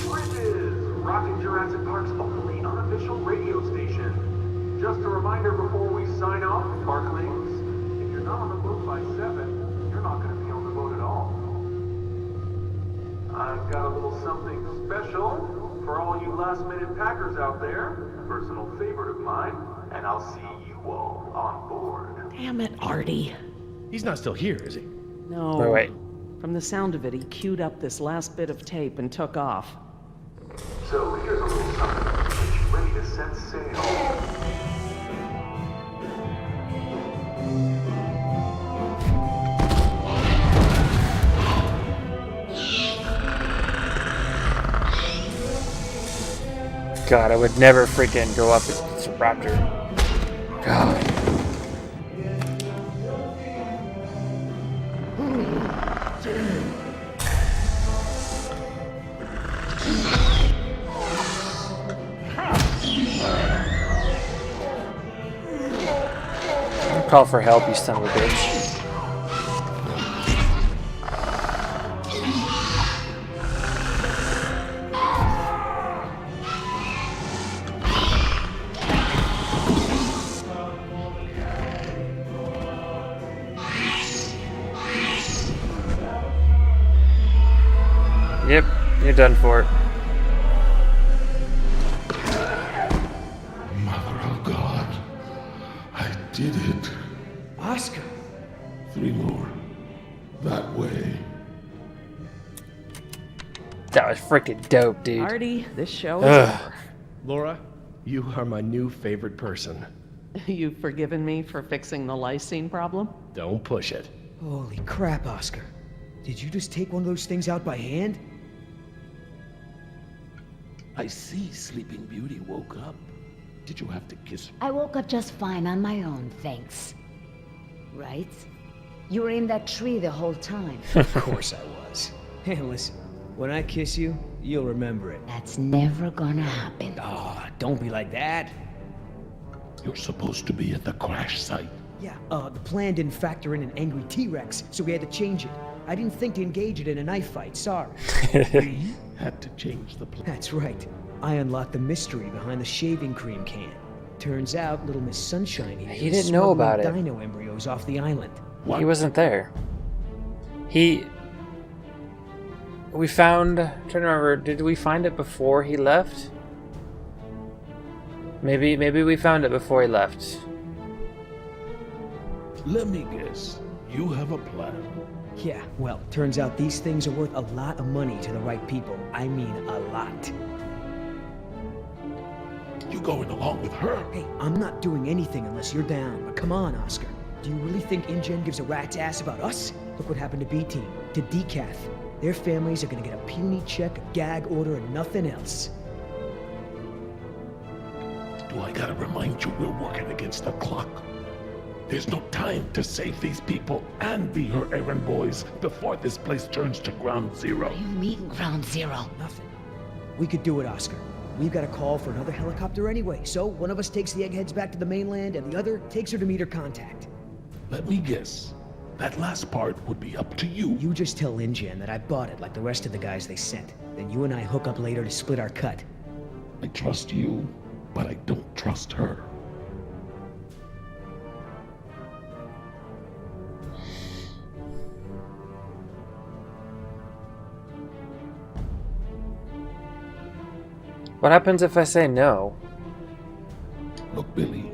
Bridges, rocking Jurassic Park's only unofficial radio station. Just a reminder before we sign off, Sparklings, if you're not on the boat by 7, you're not going to be on the boat at all. I've got a little something special for all you last-minute packers out there. A personal favorite of mine, and I'll see you all on board. Damn it, Artie. He's not still here, is he? No. Wait. From the sound of it, he queued up this last bit of tape and took off. So here's a little something to get you ready to set sail. God, I would never freaking go up against a raptor. God. Call for help, you son of a bitch. Yep, you're done for. Mother of God, I did it. Oscar! 3 more. That way. That was freaking dope, dude. Artie, this show is Ugh. over. Laura, you are my new favorite person. You've forgiven me for fixing the lysine problem? Don't push it. Holy crap, Oscar. Did you just take one of those things out by hand? I see Sleeping Beauty woke up. Did you have to kiss her? I woke up just fine on my own, thanks. Right? You were in that tree the whole time. Of course I was. Hey, listen. When I kiss you, you'll remember it. That's never gonna happen. Ah, don't be like that. You're supposed to be at the crash site. Yeah, the plan didn't factor in an angry T-Rex, so we had to change it. I didn't think to engage it in a knife fight, sorry. We had to change the plan. That's right. I unlocked the mystery behind the shaving cream can. Turns out Little Miss Sunshine here He is didn't know about smuggling it. dino embryos off the island. He wasn't there. We found... I'm trying to remember, did we find it before he left? Maybe we found it before he left. Let me guess. You have a plan. Yeah, well, turns out these things are worth a lot of money to the right people. I mean, a lot. You going along with her? Hey, I'm not doing anything unless you're down, but come on, Oscar. Do you really think InGen gives a rat's ass about us? Look what happened to B-Team, to Decaf. Their families are gonna get a puny check, a gag order, and nothing else. Do I gotta remind you we're working against the clock? There's no time to save these people and be her errand boys before this place turns to ground zero. You mean ground zero? Nothing. We could do it, Oscar. We've got a call for another helicopter anyway, so one of us takes the eggheads back to the mainland and the other takes her to meet her contact. Let me guess. That last part would be up to you. You just tell InGen that I bought it like the rest of the guys they sent. Then you and I hook up later to split our cut. I trust you, but I don't trust her. What happens if I say no? Look, Billy,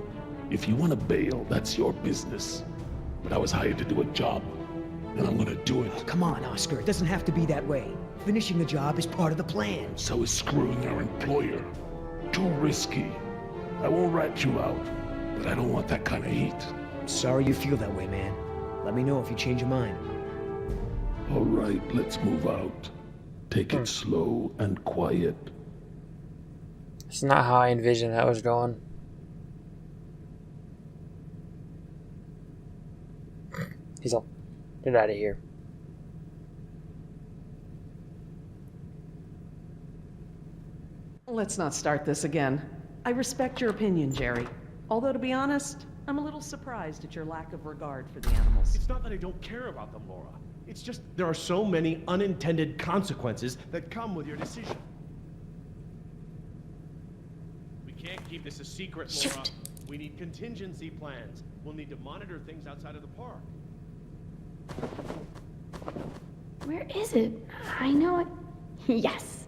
if you want to bail, that's your business. But I was hired to do a job, and I'm gonna do it. Come on, Oscar. It doesn't have to be that way. Finishing the job is part of the plan. So is screwing our employer. Too risky. I won't rat you out, but I don't want that kind of heat. Sorry you feel that way, man. Let me know if you change your mind. All right, let's move out. Take it slow and quiet. It's not how I envisioned that was going. He's all, get out of here. Let's not start this again. I respect your opinion, Jerry. Although, to be honest, I'm a little surprised at your lack of regard for the animals. It's not that I don't care about them, Laura. It's just there are so many unintended consequences that come with your decision. We can't keep this a secret, Laura. Shoot. We need contingency plans. We'll need to monitor things outside of the park. Where is it? I know it. Yes.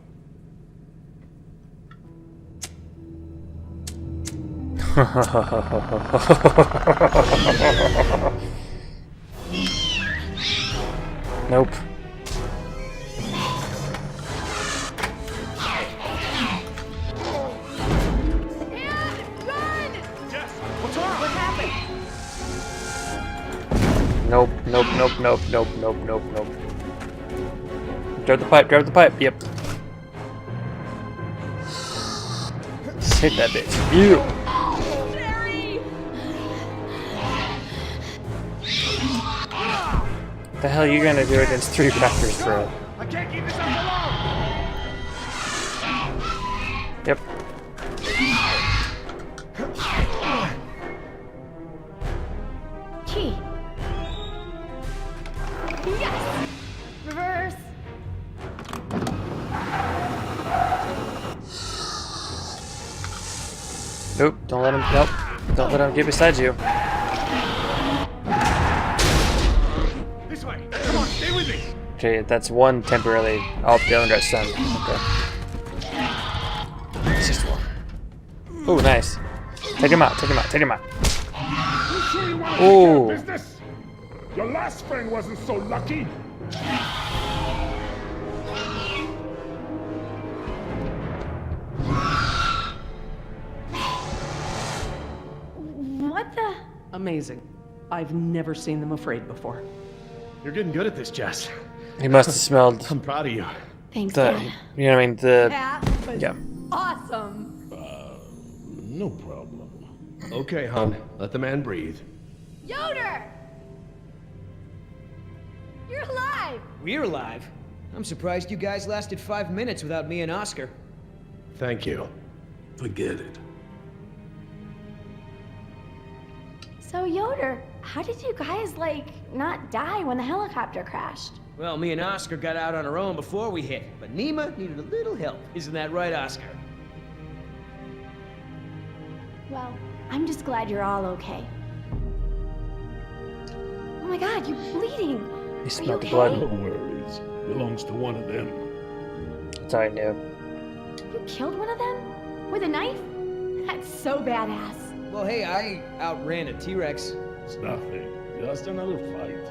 Nope. Nope, nope, nope, nope, nope, nope, nope, nope. Grab the pipe, yep. Hit that bitch. You! What the hell are you gonna do against 3 raptors, bro? I can't keep this up alone! Yep. Nope, don't let him. Nope, don't let him get beside you. This way. Come on, stay with me. Okay, that's one temporarily. Oh, the other guy's stunned. Okay. It's just one. Oh, nice. Take him out. Take him out. Take him out. You sure you want to take care Ooh. of business? Your last friend wasn't so lucky. What the? Amazing. I've never seen them afraid before. You're getting good at this, Jess. He must have smelled I'm proud of you. Thanks, the. Dad. You know what I mean? The. That was Yeah. awesome. No problem. Okay, hon. Let the man breathe. Yoder! You're alive! We're alive. I'm surprised you guys lasted 5 minutes without me and Oscar. Thank you. Forget it. So, Yoder, how did you guys, not die when the helicopter crashed? Well, me and Oscar got out on our own before we hit, but Nima needed a little help. Isn't that right, Oscar? Well, I'm just glad you're all okay. Oh my god, you're bleeding! He Are you smelled the okay? blood. No worries. Belongs to one of them. That's all I knew. You killed one of them? With a knife? That's so badass. Well, hey, I outran a T-Rex. It's nothing. Just another fight.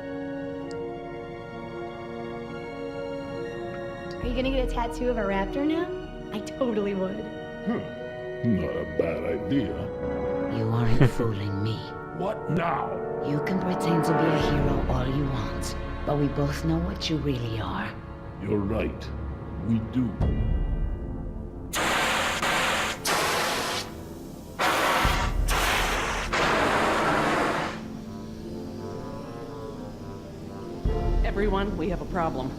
Are you gonna get a tattoo of a raptor now? I totally would. Not a bad idea. You aren't fooling me. What now? You can pretend to be a hero all you want, but we both know what you really are. You're right. We do. Everyone, we have a problem.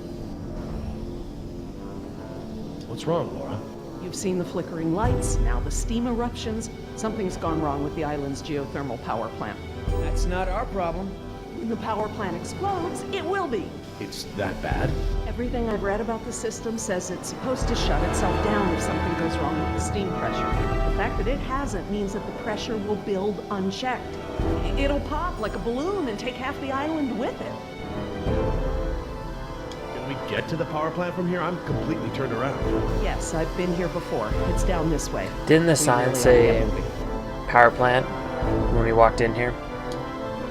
What's wrong, Laura? You've seen the flickering lights, now the steam eruptions. Something's gone wrong with the island's geothermal power plant. That's not our problem. When the power plant explodes, it will be. It's that bad? Everything I've read about the system says it's supposed to shut itself down if something goes wrong with the steam pressure. The fact that it hasn't means that the pressure will build unchecked. It'll pop like a balloon and take half the island with it. Can we get to the power plant from here? I'm completely turned around. Yes, I've been here before. It's down this way. Didn't the We sign really say are moving. power plant when we walked in here?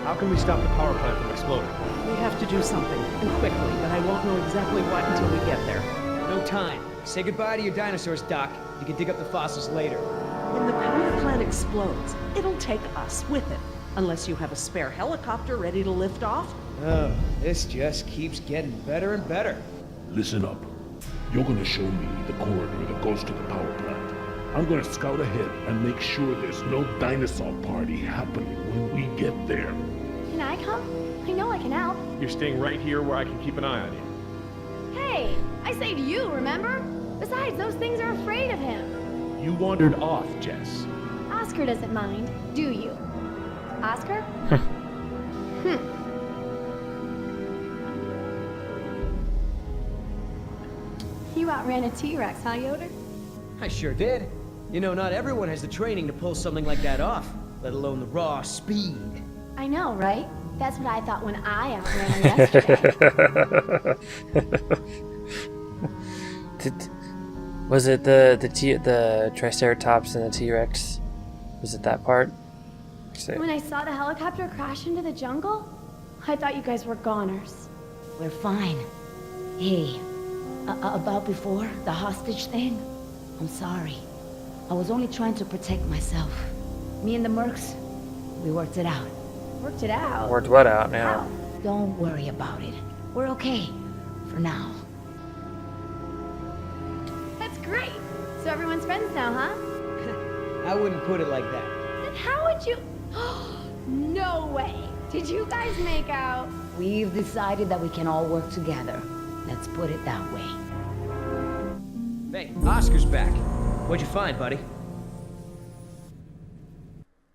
How can we stop the power plant from exploding? We have to do something, and quickly, but I won't know exactly what until we get there. No time. Say goodbye to your dinosaurs, Doc. You can dig up the fossils later. When the power plant explodes, it'll take us with it. Unless you have a spare helicopter ready to lift off. Oh, this just keeps getting better and better. Listen up. You're gonna show me the corridor that goes to the power plant. I'm gonna scout ahead and make sure there's no dinosaur party happening when we get there. Can I come? I know I can help. You're staying right here where I can keep an eye on you. Hey, I saved you, remember? Besides, those things are afraid of him. You wandered off, Jess. Oscar doesn't mind, do you? Oscar? You outran a T-Rex, huh, Yoder? I sure did. You know, not everyone has the training to pull something like that off, let alone the raw speed. I know, right? That's what I thought when I outran him yesterday. Was it the Triceratops and the T-Rex? Was it that part? When I saw the helicopter crash into the jungle, I thought you guys were goners. We're fine. Hey, about before, the hostage thing? I'm sorry. I was only trying to protect myself. Me and the mercs, we worked it out. Worked it out. Worked what out now? How? Don't worry about it. We're okay. For now. That's great. So everyone's friends now, huh? I wouldn't put it like that. Then how would you... No way. Did you guys make out? We've decided that we can all work together. Let's put it that way. Hey, Oscar's back. What'd you find, buddy?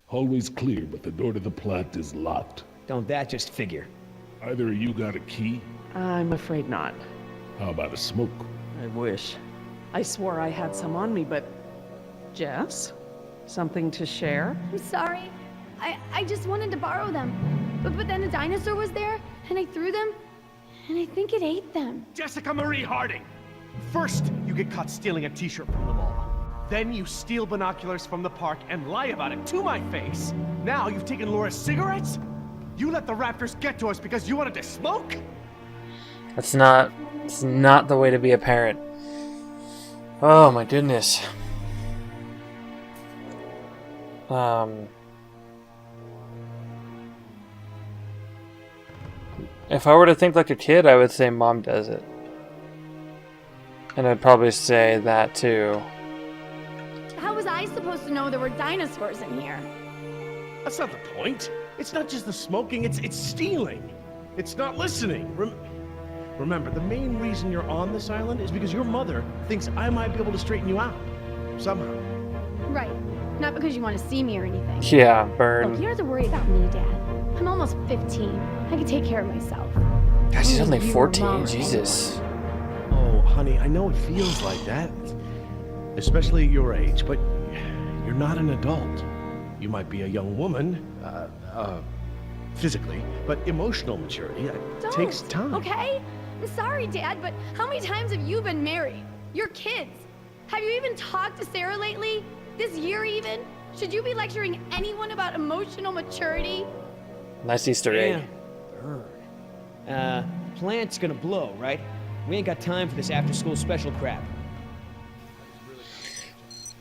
Always clear, but the door to the plant is locked. Don't that just figure? Either of you got a key? I'm afraid not. How about a smoke? I wish. I swore I had some on me, but... Jess? Something to share? I'm sorry. I just wanted to borrow them. But then a dinosaur was there, and I threw them, and I think it ate them. Jessica Marie Harding! First, you get caught stealing a t-shirt from the mall. Then you steal binoculars from the park and lie about it to my face. Now you've taken Laura's cigarettes? You let the raptors get to us because you wanted to smoke? It's not the way to be a parent. Oh my goodness. If I were to think like a kid, I would say mom does it. And I'd probably say that too. How was I supposed to know there were dinosaurs in here? That's not the point. It's not just the smoking, it's stealing. It's not listening. Remember, the main reason you're on this island is because your mother thinks I might be able to straighten you out. Somehow. Right. Not because you want to see me or anything. Yeah, burn. Look, you don't have to worry about me, Dad. I'm almost 15. I can take care of myself. Gosh, she's only You were 14. mom Jesus. Oh, honey, I know it feels like that. Especially at your age, but you're not an adult. You might be a young woman, physically, but emotional maturity takes time. Okay? I'm sorry, Dad, but how many times have you been married? Your kids? Have you even talked to Sarah lately? This year even? Should you be lecturing anyone about emotional maturity? Nice Easter egg. Plant's gonna blow, right? We ain't got time for this after-school special crap.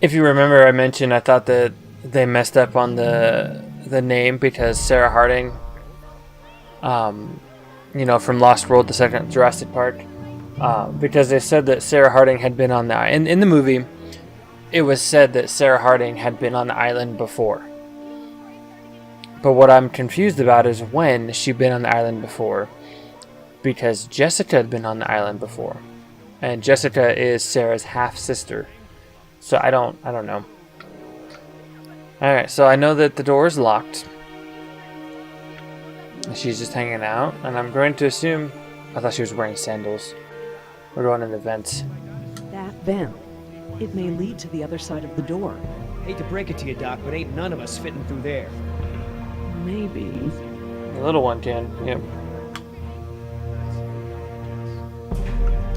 If you remember, I mentioned I thought that they messed up on the name because Sarah Harding, you know, from Lost World, the second Jurassic Park, because they said that Sarah Harding had been on the island. In the movie, it was said that Sarah Harding had been on the island before. But what I'm confused about is when she'd been on the island before, because Jessica had been on the island before, and Jessica is Sarah's half sister. So I don't know. All right, so I know that the door is locked. She's just hanging out, and I'm going to assume. I thought she was wearing sandals. We're going in the vents. That vent. It may lead to the other side of the door. Hate to break it to you, Doc, but ain't none of us fitting through there. Maybe. The little one can. Yep.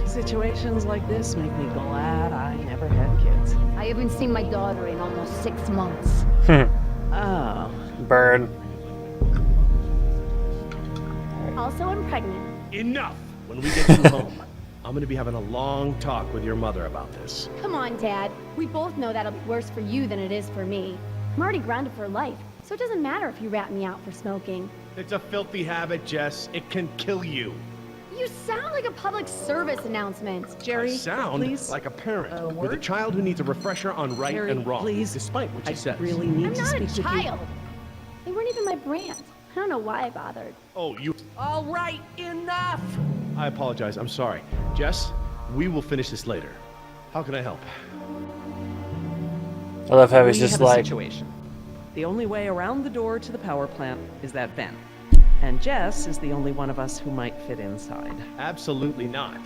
Situations like this make me glad I never had kids. I haven't seen my daughter in almost 6 months. Oh. Burn. Also, I'm pregnant. Enough! When we get you home, I'm gonna be having a long talk with your mother about this. Come on, Dad. We both know that'll be worse for you than it is for me. I'm already grounded for life, so it doesn't matter if you rat me out for smoking. It's a filthy habit, Jess. It can kill you. You sound like a public service announcement. Jerry, I sound please. like a parent with a word? child who needs a refresher on right Jerry, and wrong, please. despite what she I says. really need I'm to not speak a with you. child. They weren't even my brand. I don't know why I bothered. Oh, you... All right, enough! I apologize. I'm sorry. Jess, we will finish this later. How can I help? I love how he's We just have a like, situation. The only way around the door to the power plant is that vent. And Jess is the only one of us who might fit inside. Absolutely not.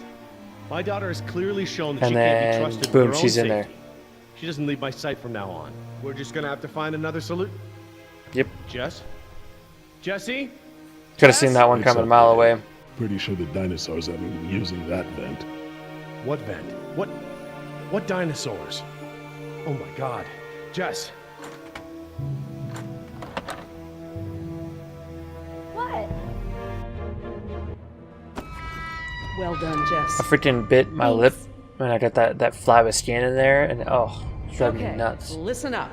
My daughter has clearly shown that And she can't then, be trusted boom, with her own she's in there. safety. She doesn't leave my sight from now on. We're just gonna have to find another solution. yep. Jess? Jesse? Could have seen that one coming a mile away. Pretty sure the dinosaurs haven't been using that vent. What vent? What dinosaurs? Oh my god. Jess. What? Well done, Jess. I freaking bit my lip when I got that flab of skin in there, and oh, it drove me nuts. Listen up.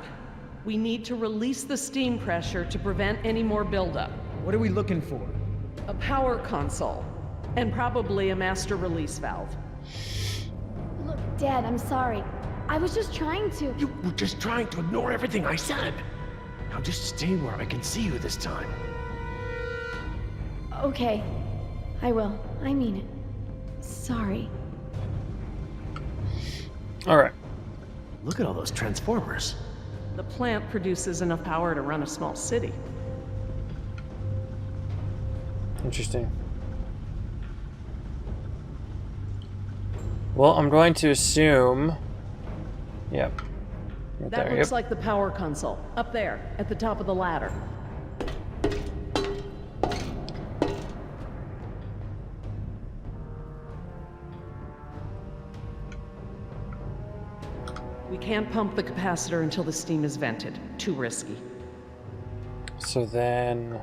We need to release the steam pressure to prevent any more buildup. What are we looking for? A power console. And probably a master release valve. Look, Dad, I'm sorry. I was just trying to... You were just trying to ignore everything I said. Now just stay where I can see you this time. Okay. I will. I mean it. Sorry. All right. Look at all those transformers. The plant produces enough power to run a small city. Interesting. Well, I'm going to assume... Yep. Right That there, looks yep. like the power console. Up there, at the top of the ladder. We can't pump the capacitor until the steam is vented. Too risky. So then...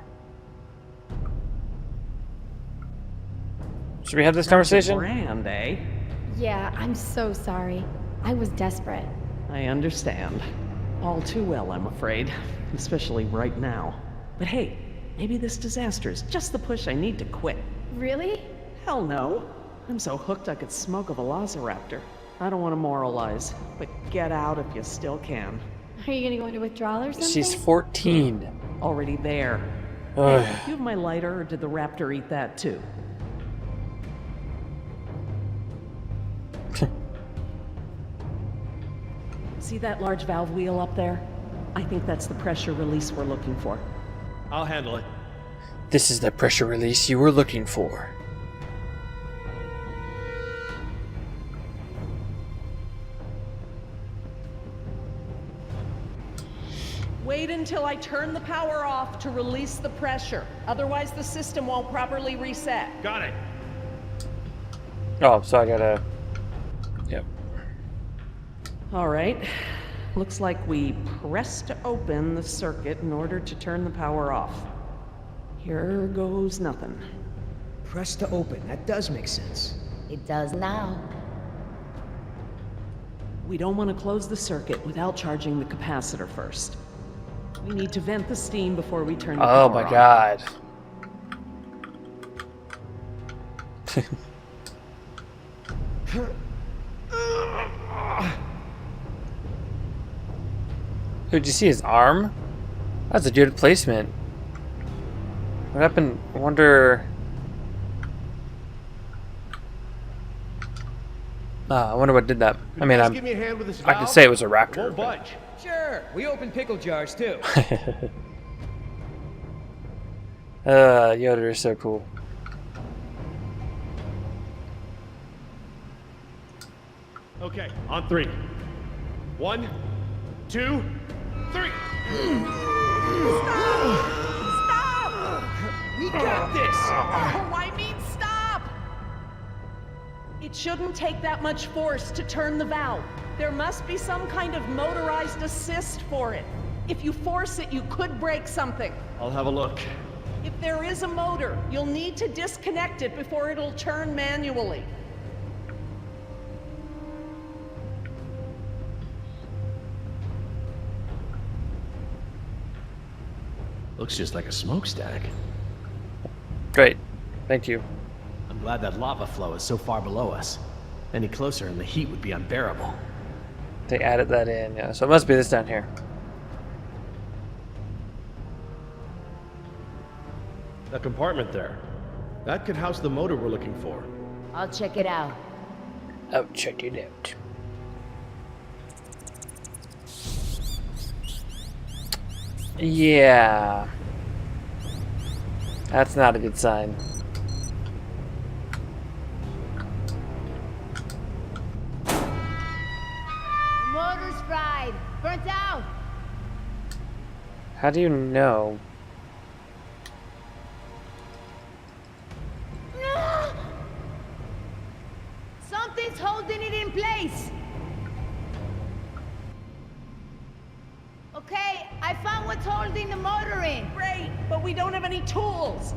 Should we have this conversation? Grand, eh? Yeah, I'm so sorry. I was desperate. I understand. All too well, I'm afraid. Especially right now. But hey, maybe this disaster is just the push I need to quit. Really? Hell no. I'm so hooked I could smoke a velociraptor. I don't want to moralize, but get out if you still can. Are you gonna go into withdrawal or something? She's 14. Already there. Ugh. Hey, you have my lighter, or did the raptor eat that too? See that large valve wheel up there? I think that's the pressure release we're looking for. I'll handle it. This is the pressure release you were looking for. Wait until I turn the power off to release the pressure. Otherwise, the system won't properly reset. Got it. Oh, so I gotta... Yep. All right. Looks like we pressed open the circuit in order to turn the power off. Here goes nothing. Press to open. That does make sense. It does now. We don't want to close the circuit without charging the capacitor first. We need to vent the steam before we turn the power Oh on. my god. Did you see his arm? That's a good placement. What happened? I wonder... I wonder what did that. I mean, Give me a hand with this I could valve? say it was a It raptor. won't budge. Sure, we open pickle jars too. Yoda is so cool. Okay, on 3. 1, 2, 3. Stop! We got this! Oh, I mean, stop! It shouldn't take that much force to turn the valve. There must be some kind of motorized assist for it. If you force it, you could break something. I'll have a look. If there is a motor, you'll need to disconnect it before it'll turn manually. Looks just like a smokestack. Great. Thank you. I'm glad that lava flow is so far below us. Any closer and the heat would be unbearable. They added that in, yeah. So it must be this down here. That compartment there. That could house the motor we're looking for. I'll check it out. Oh, check it out. Yeah. That's not a good sign. The motor's fried. Burnt out. How do you know? Something's holding it in place. Okay, I found what's holding the motor in. Great, but we don't have any tools.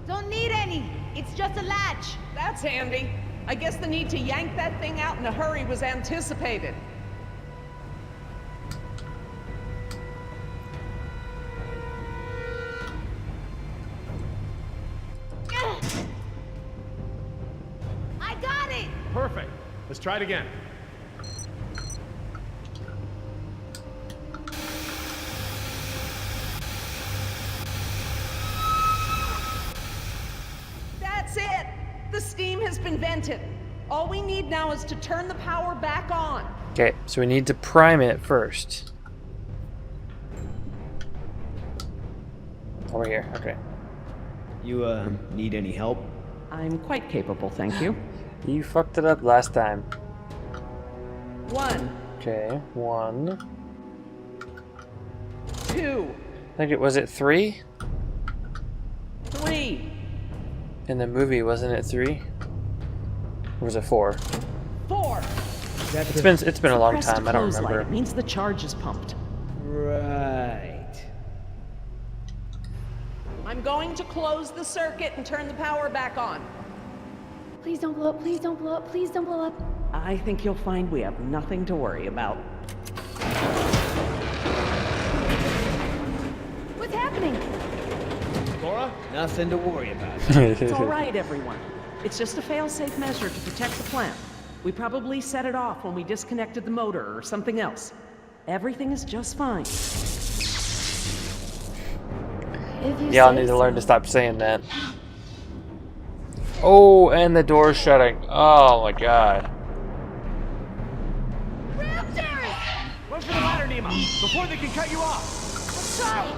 Don't need any. It's just a latch. That's handy. I guess the need to yank that thing out in a hurry was anticipated. I got it. Perfect. Let's try it again. That's it! The steam has been vented. All we need now is to turn the power back on. Okay, so we need to prime it first. Over here, okay. You, need any help? I'm quite capable, thank you. You fucked it up last time. 1, Okay, 1. 2. I think it was it 3? 3. In the movie, wasn't it 3? Or was it 4? 4. It's been a long Press to time. I don't close light. remember. It means the charge is pumped. Right. I'm going to close the circuit and turn the power back on. Please don't blow up, please don't blow up, please don't blow up. I think you'll find we have nothing to worry about. What's happening? Laura? Nothing to worry about. It's all right, everyone. It's just a fail-safe measure to protect the plant. We probably set it off when we disconnected the motor or something else. Everything is just fine. Y'all need to learn to stop saying that. Oh, and the door's shutting. Oh my god. Raptors! Run for the ladder, Nemo, before they can cut you off. Let's try it.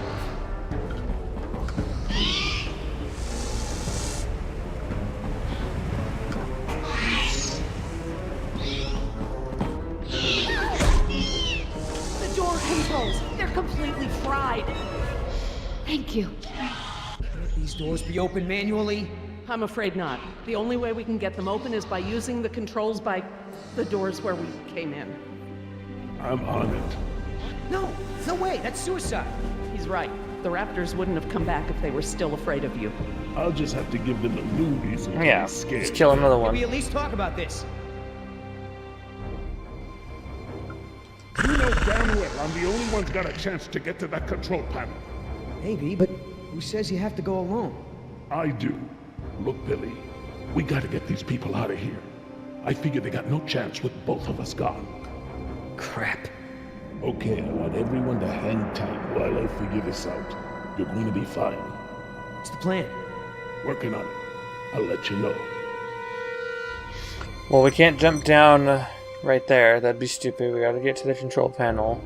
The door controls, they're completely fried. Thank you. Can't these doors be open manually? I'm afraid not. The only way we can get them open is by using the controls by the doors where we came in. I'm on it. No way, that's suicide. He's right. The raptors wouldn't have come back if they were still afraid of you. I'll just have to give them a new reason to Yeah, be scared. let's kill another Can one. we at least talk about this? You know damn well I'm the only one's got a chance to get to that control panel. Maybe, but who says you have to go alone? I do. Look, Billy, we gotta get these people out of here. I figure they got no chance with both of us gone. Crap. Okay, I want everyone to hang tight while I figure this out. You're going to be fine. What's the plan? Working on it. I'll let you know. Well, we can't jump down right there. That'd be stupid. We gotta get to the control panel.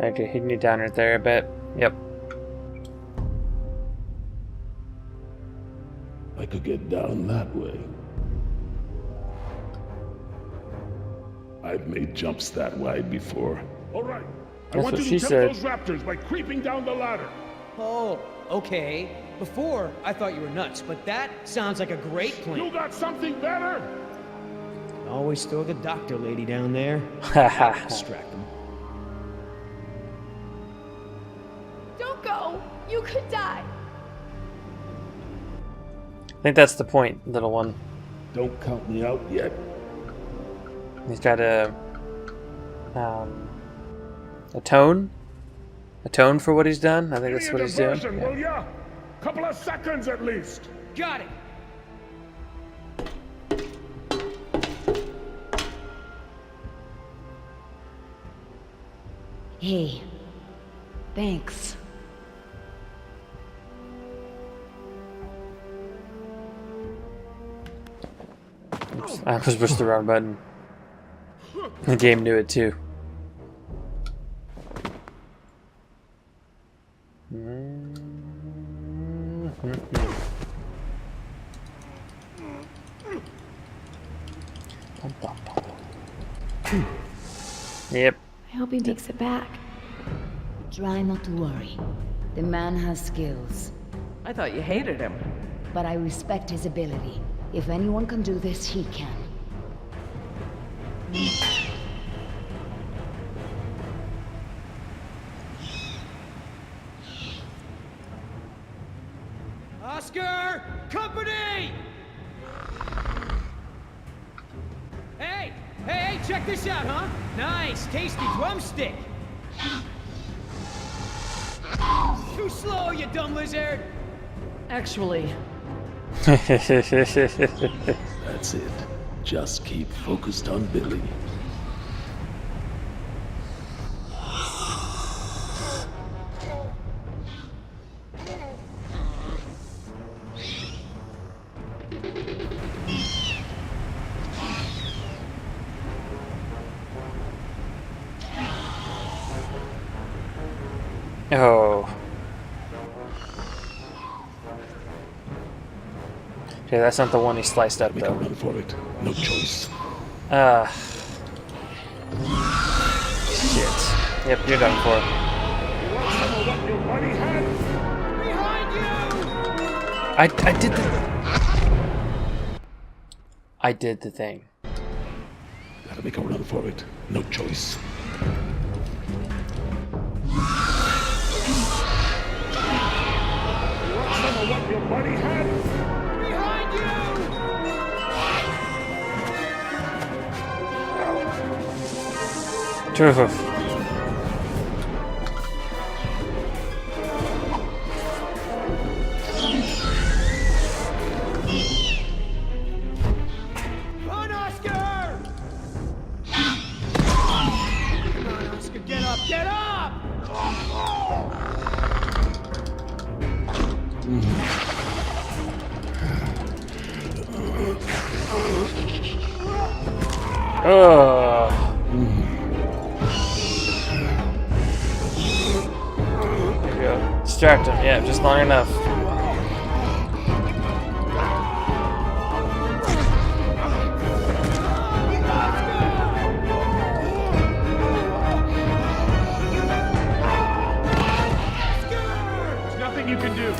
Okay, hitting it down right there, I bet. Yep. I could get down that way. I've made jumps that wide before. All right. I That's want what you she to said. kill those raptors by creeping down the ladder. Oh, okay. Before, I thought you were nuts, but that sounds like a great plan. You got something better? Always throw the doctor lady down there. Haha. Distract them. Don't go. You could die. I think that's the point, little one. Don't count me out yet. He's got a atone? Atone for what he's done? I think that's what he's doing. Diversion, Yeah. will ya? Couple of seconds at least. Got it! Hey, thanks. Oops, I almost pushed the wrong button. The game knew it too. Yep. I hope he makes it back. Try not to worry. The man has skills, I thought you hated him. but I respect his ability. If anyone can do this, he can. Oscar! Company! Hey, check this out, huh? Nice, tasty drumstick! Too slow, you dumb lizard! Actually, That's it. Just keep focused on Billy. Oh. Okay, that's not the one he sliced up Make a though. run for it. No choice. Shit. Yep, you're done for. I did the... I did the thing. Gotta make a run for it. No choice. Some of what your buddy had. Behind you! Terrific. Run, Oscar! Come on, Oscar, get up, get up! Ugh. There you go. Distract him. Yeah, just long enough. There's nothing you can do.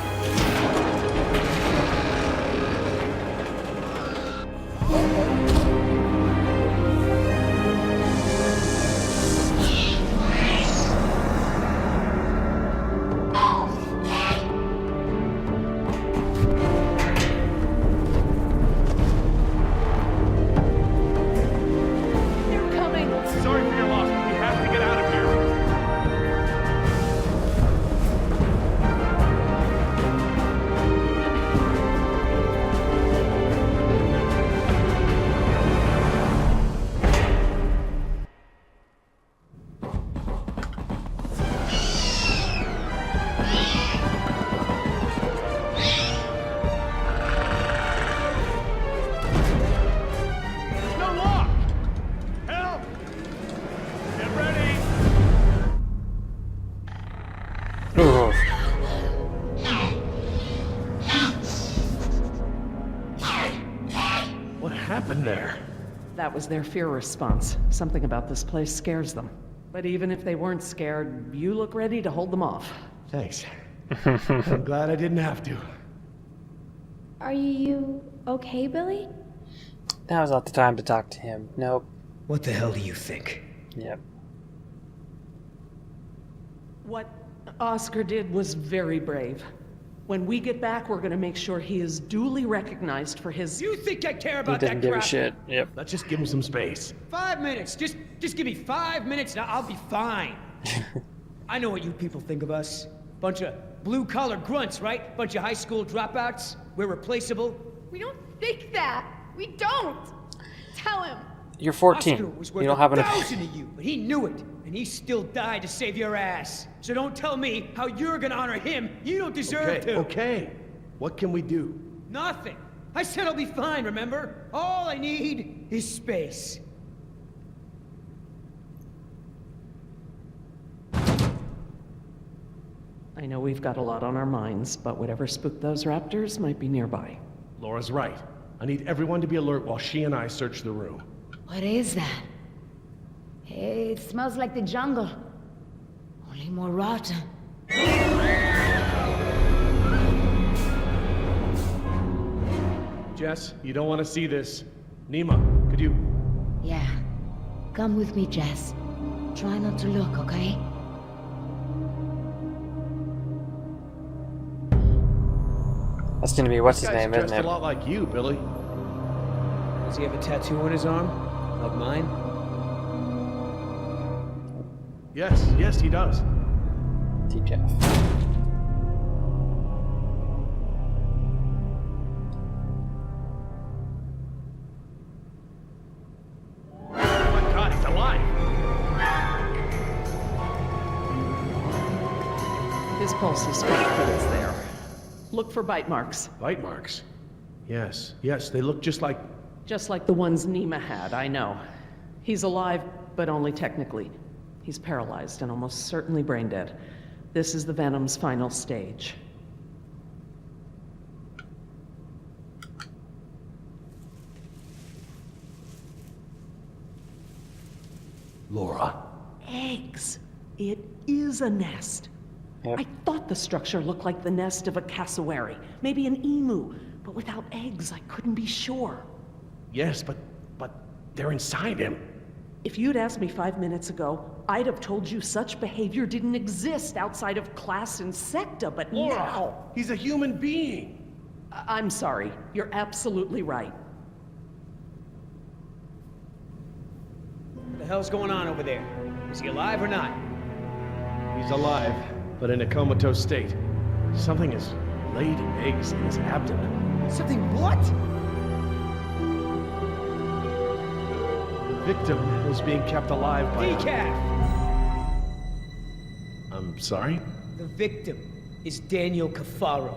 They're coming! Sorry for your loss, but we have to get out of here. There's no lock! Help! Get ready! Ugh. What happened there? That was their fear response. Something about this place scares them. But even if they weren't scared, you look ready to hold them off. Thanks. I'm glad I didn't have to. Are you okay, Billy? Now's not the time to talk to him. Nope. What the hell do you think? Yep. What Oscar did was very brave. When we get back, we're gonna make sure he is duly recognized for his... You think I care He about doesn't that give a crap? shit. Yep. Let's just give him some space. 5 minutes. Just give me 5 minutes and I'll be fine. I know what you people think of us. Bunch of blue-collar grunts, right? Bunch of high school dropouts. We're replaceable. We don't think that. We don't. Tell him. You're Oscar 14. was You worth don't have enough. 1,000 of you, but he knew it, and he still died to save your ass. So don't tell me how you're gonna honor him. You don't deserve Okay, to. okay. What can we do? Nothing. I said I'll be fine, remember? All I need is space. I know we've got a lot on our minds, but whatever spooked those raptors might be nearby. Laura's right. I need everyone to be alert while she and I search the room. What is that? It smells like the jungle. Only more rotten. Jess, you don't want to see this. Nima, could you... Yeah. Come with me, Jess. Try not to look, okay? That's gonna be what's his This guy's name, dressed isn't it? a lot like you, Billy. Does he have a tattoo on his arm? Like mine? Yes, he does. T-Jeff. Oh my god, he's alive! His pulse is faint, but it's there. Look for bite marks. Bite marks. Yes, they look just like... Just like the ones Nima had, I know. He's alive, but only technically. He's paralyzed and almost certainly brain dead. This is the Venom's final stage. Laura. Eggs. It is a nest. Yep. I thought the structure looked like the nest of a cassowary, maybe an emu, but without eggs, I couldn't be sure. Yes, but they're inside him. If you'd asked me 5 minutes ago, I'd have told you such behavior didn't exist outside of class Insecta, but Laura, now... he's a human being. I'm sorry. You're absolutely right. What the hell's going on over there? Is he alive or not? He's alive, but in a comatose state. Something has laid eggs in his abdomen. Something what? The victim is being kept alive by... Decaf! I'm sorry? The victim is Daniel Cafaro,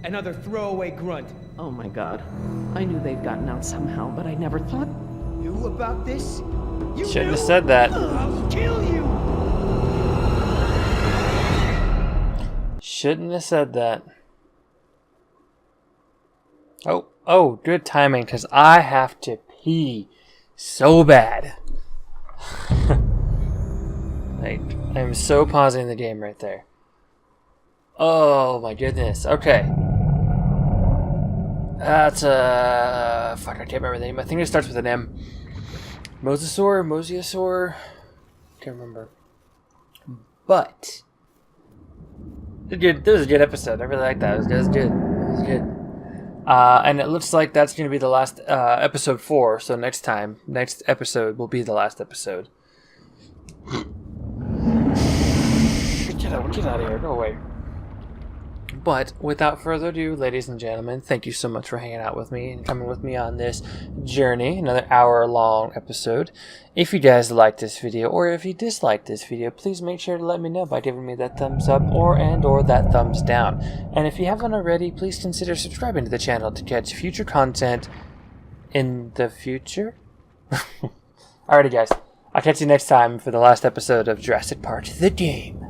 another throwaway grunt. Oh my god. I knew they'd gotten out somehow, but I never thought... Knew about this? You Shouldn't have knew? said that. I'll kill you! Shouldn't have said that. Oh, good timing, because I have to pee so bad. I'm so pausing the game right there. Oh my goodness. Okay. That's fuck, I can't remember the name. I think it starts with an M. Mosasaur? Can't remember. But it was a good episode. I really like that. It was good. It was good. And it looks like that's going to be the last episode 4. So next episode will be the last episode. Get out of here. Go away. But without further ado, ladies and gentlemen, thank you so much for hanging out with me and coming with me on this journey, another hour-long episode. If you guys liked this video, or if you disliked this video, please make sure to let me know by giving me that thumbs up or that thumbs down. And if you haven't already, please consider subscribing to the channel to catch future content in the future. Alrighty guys, I'll catch you next time for the last episode of Jurassic Park, the game.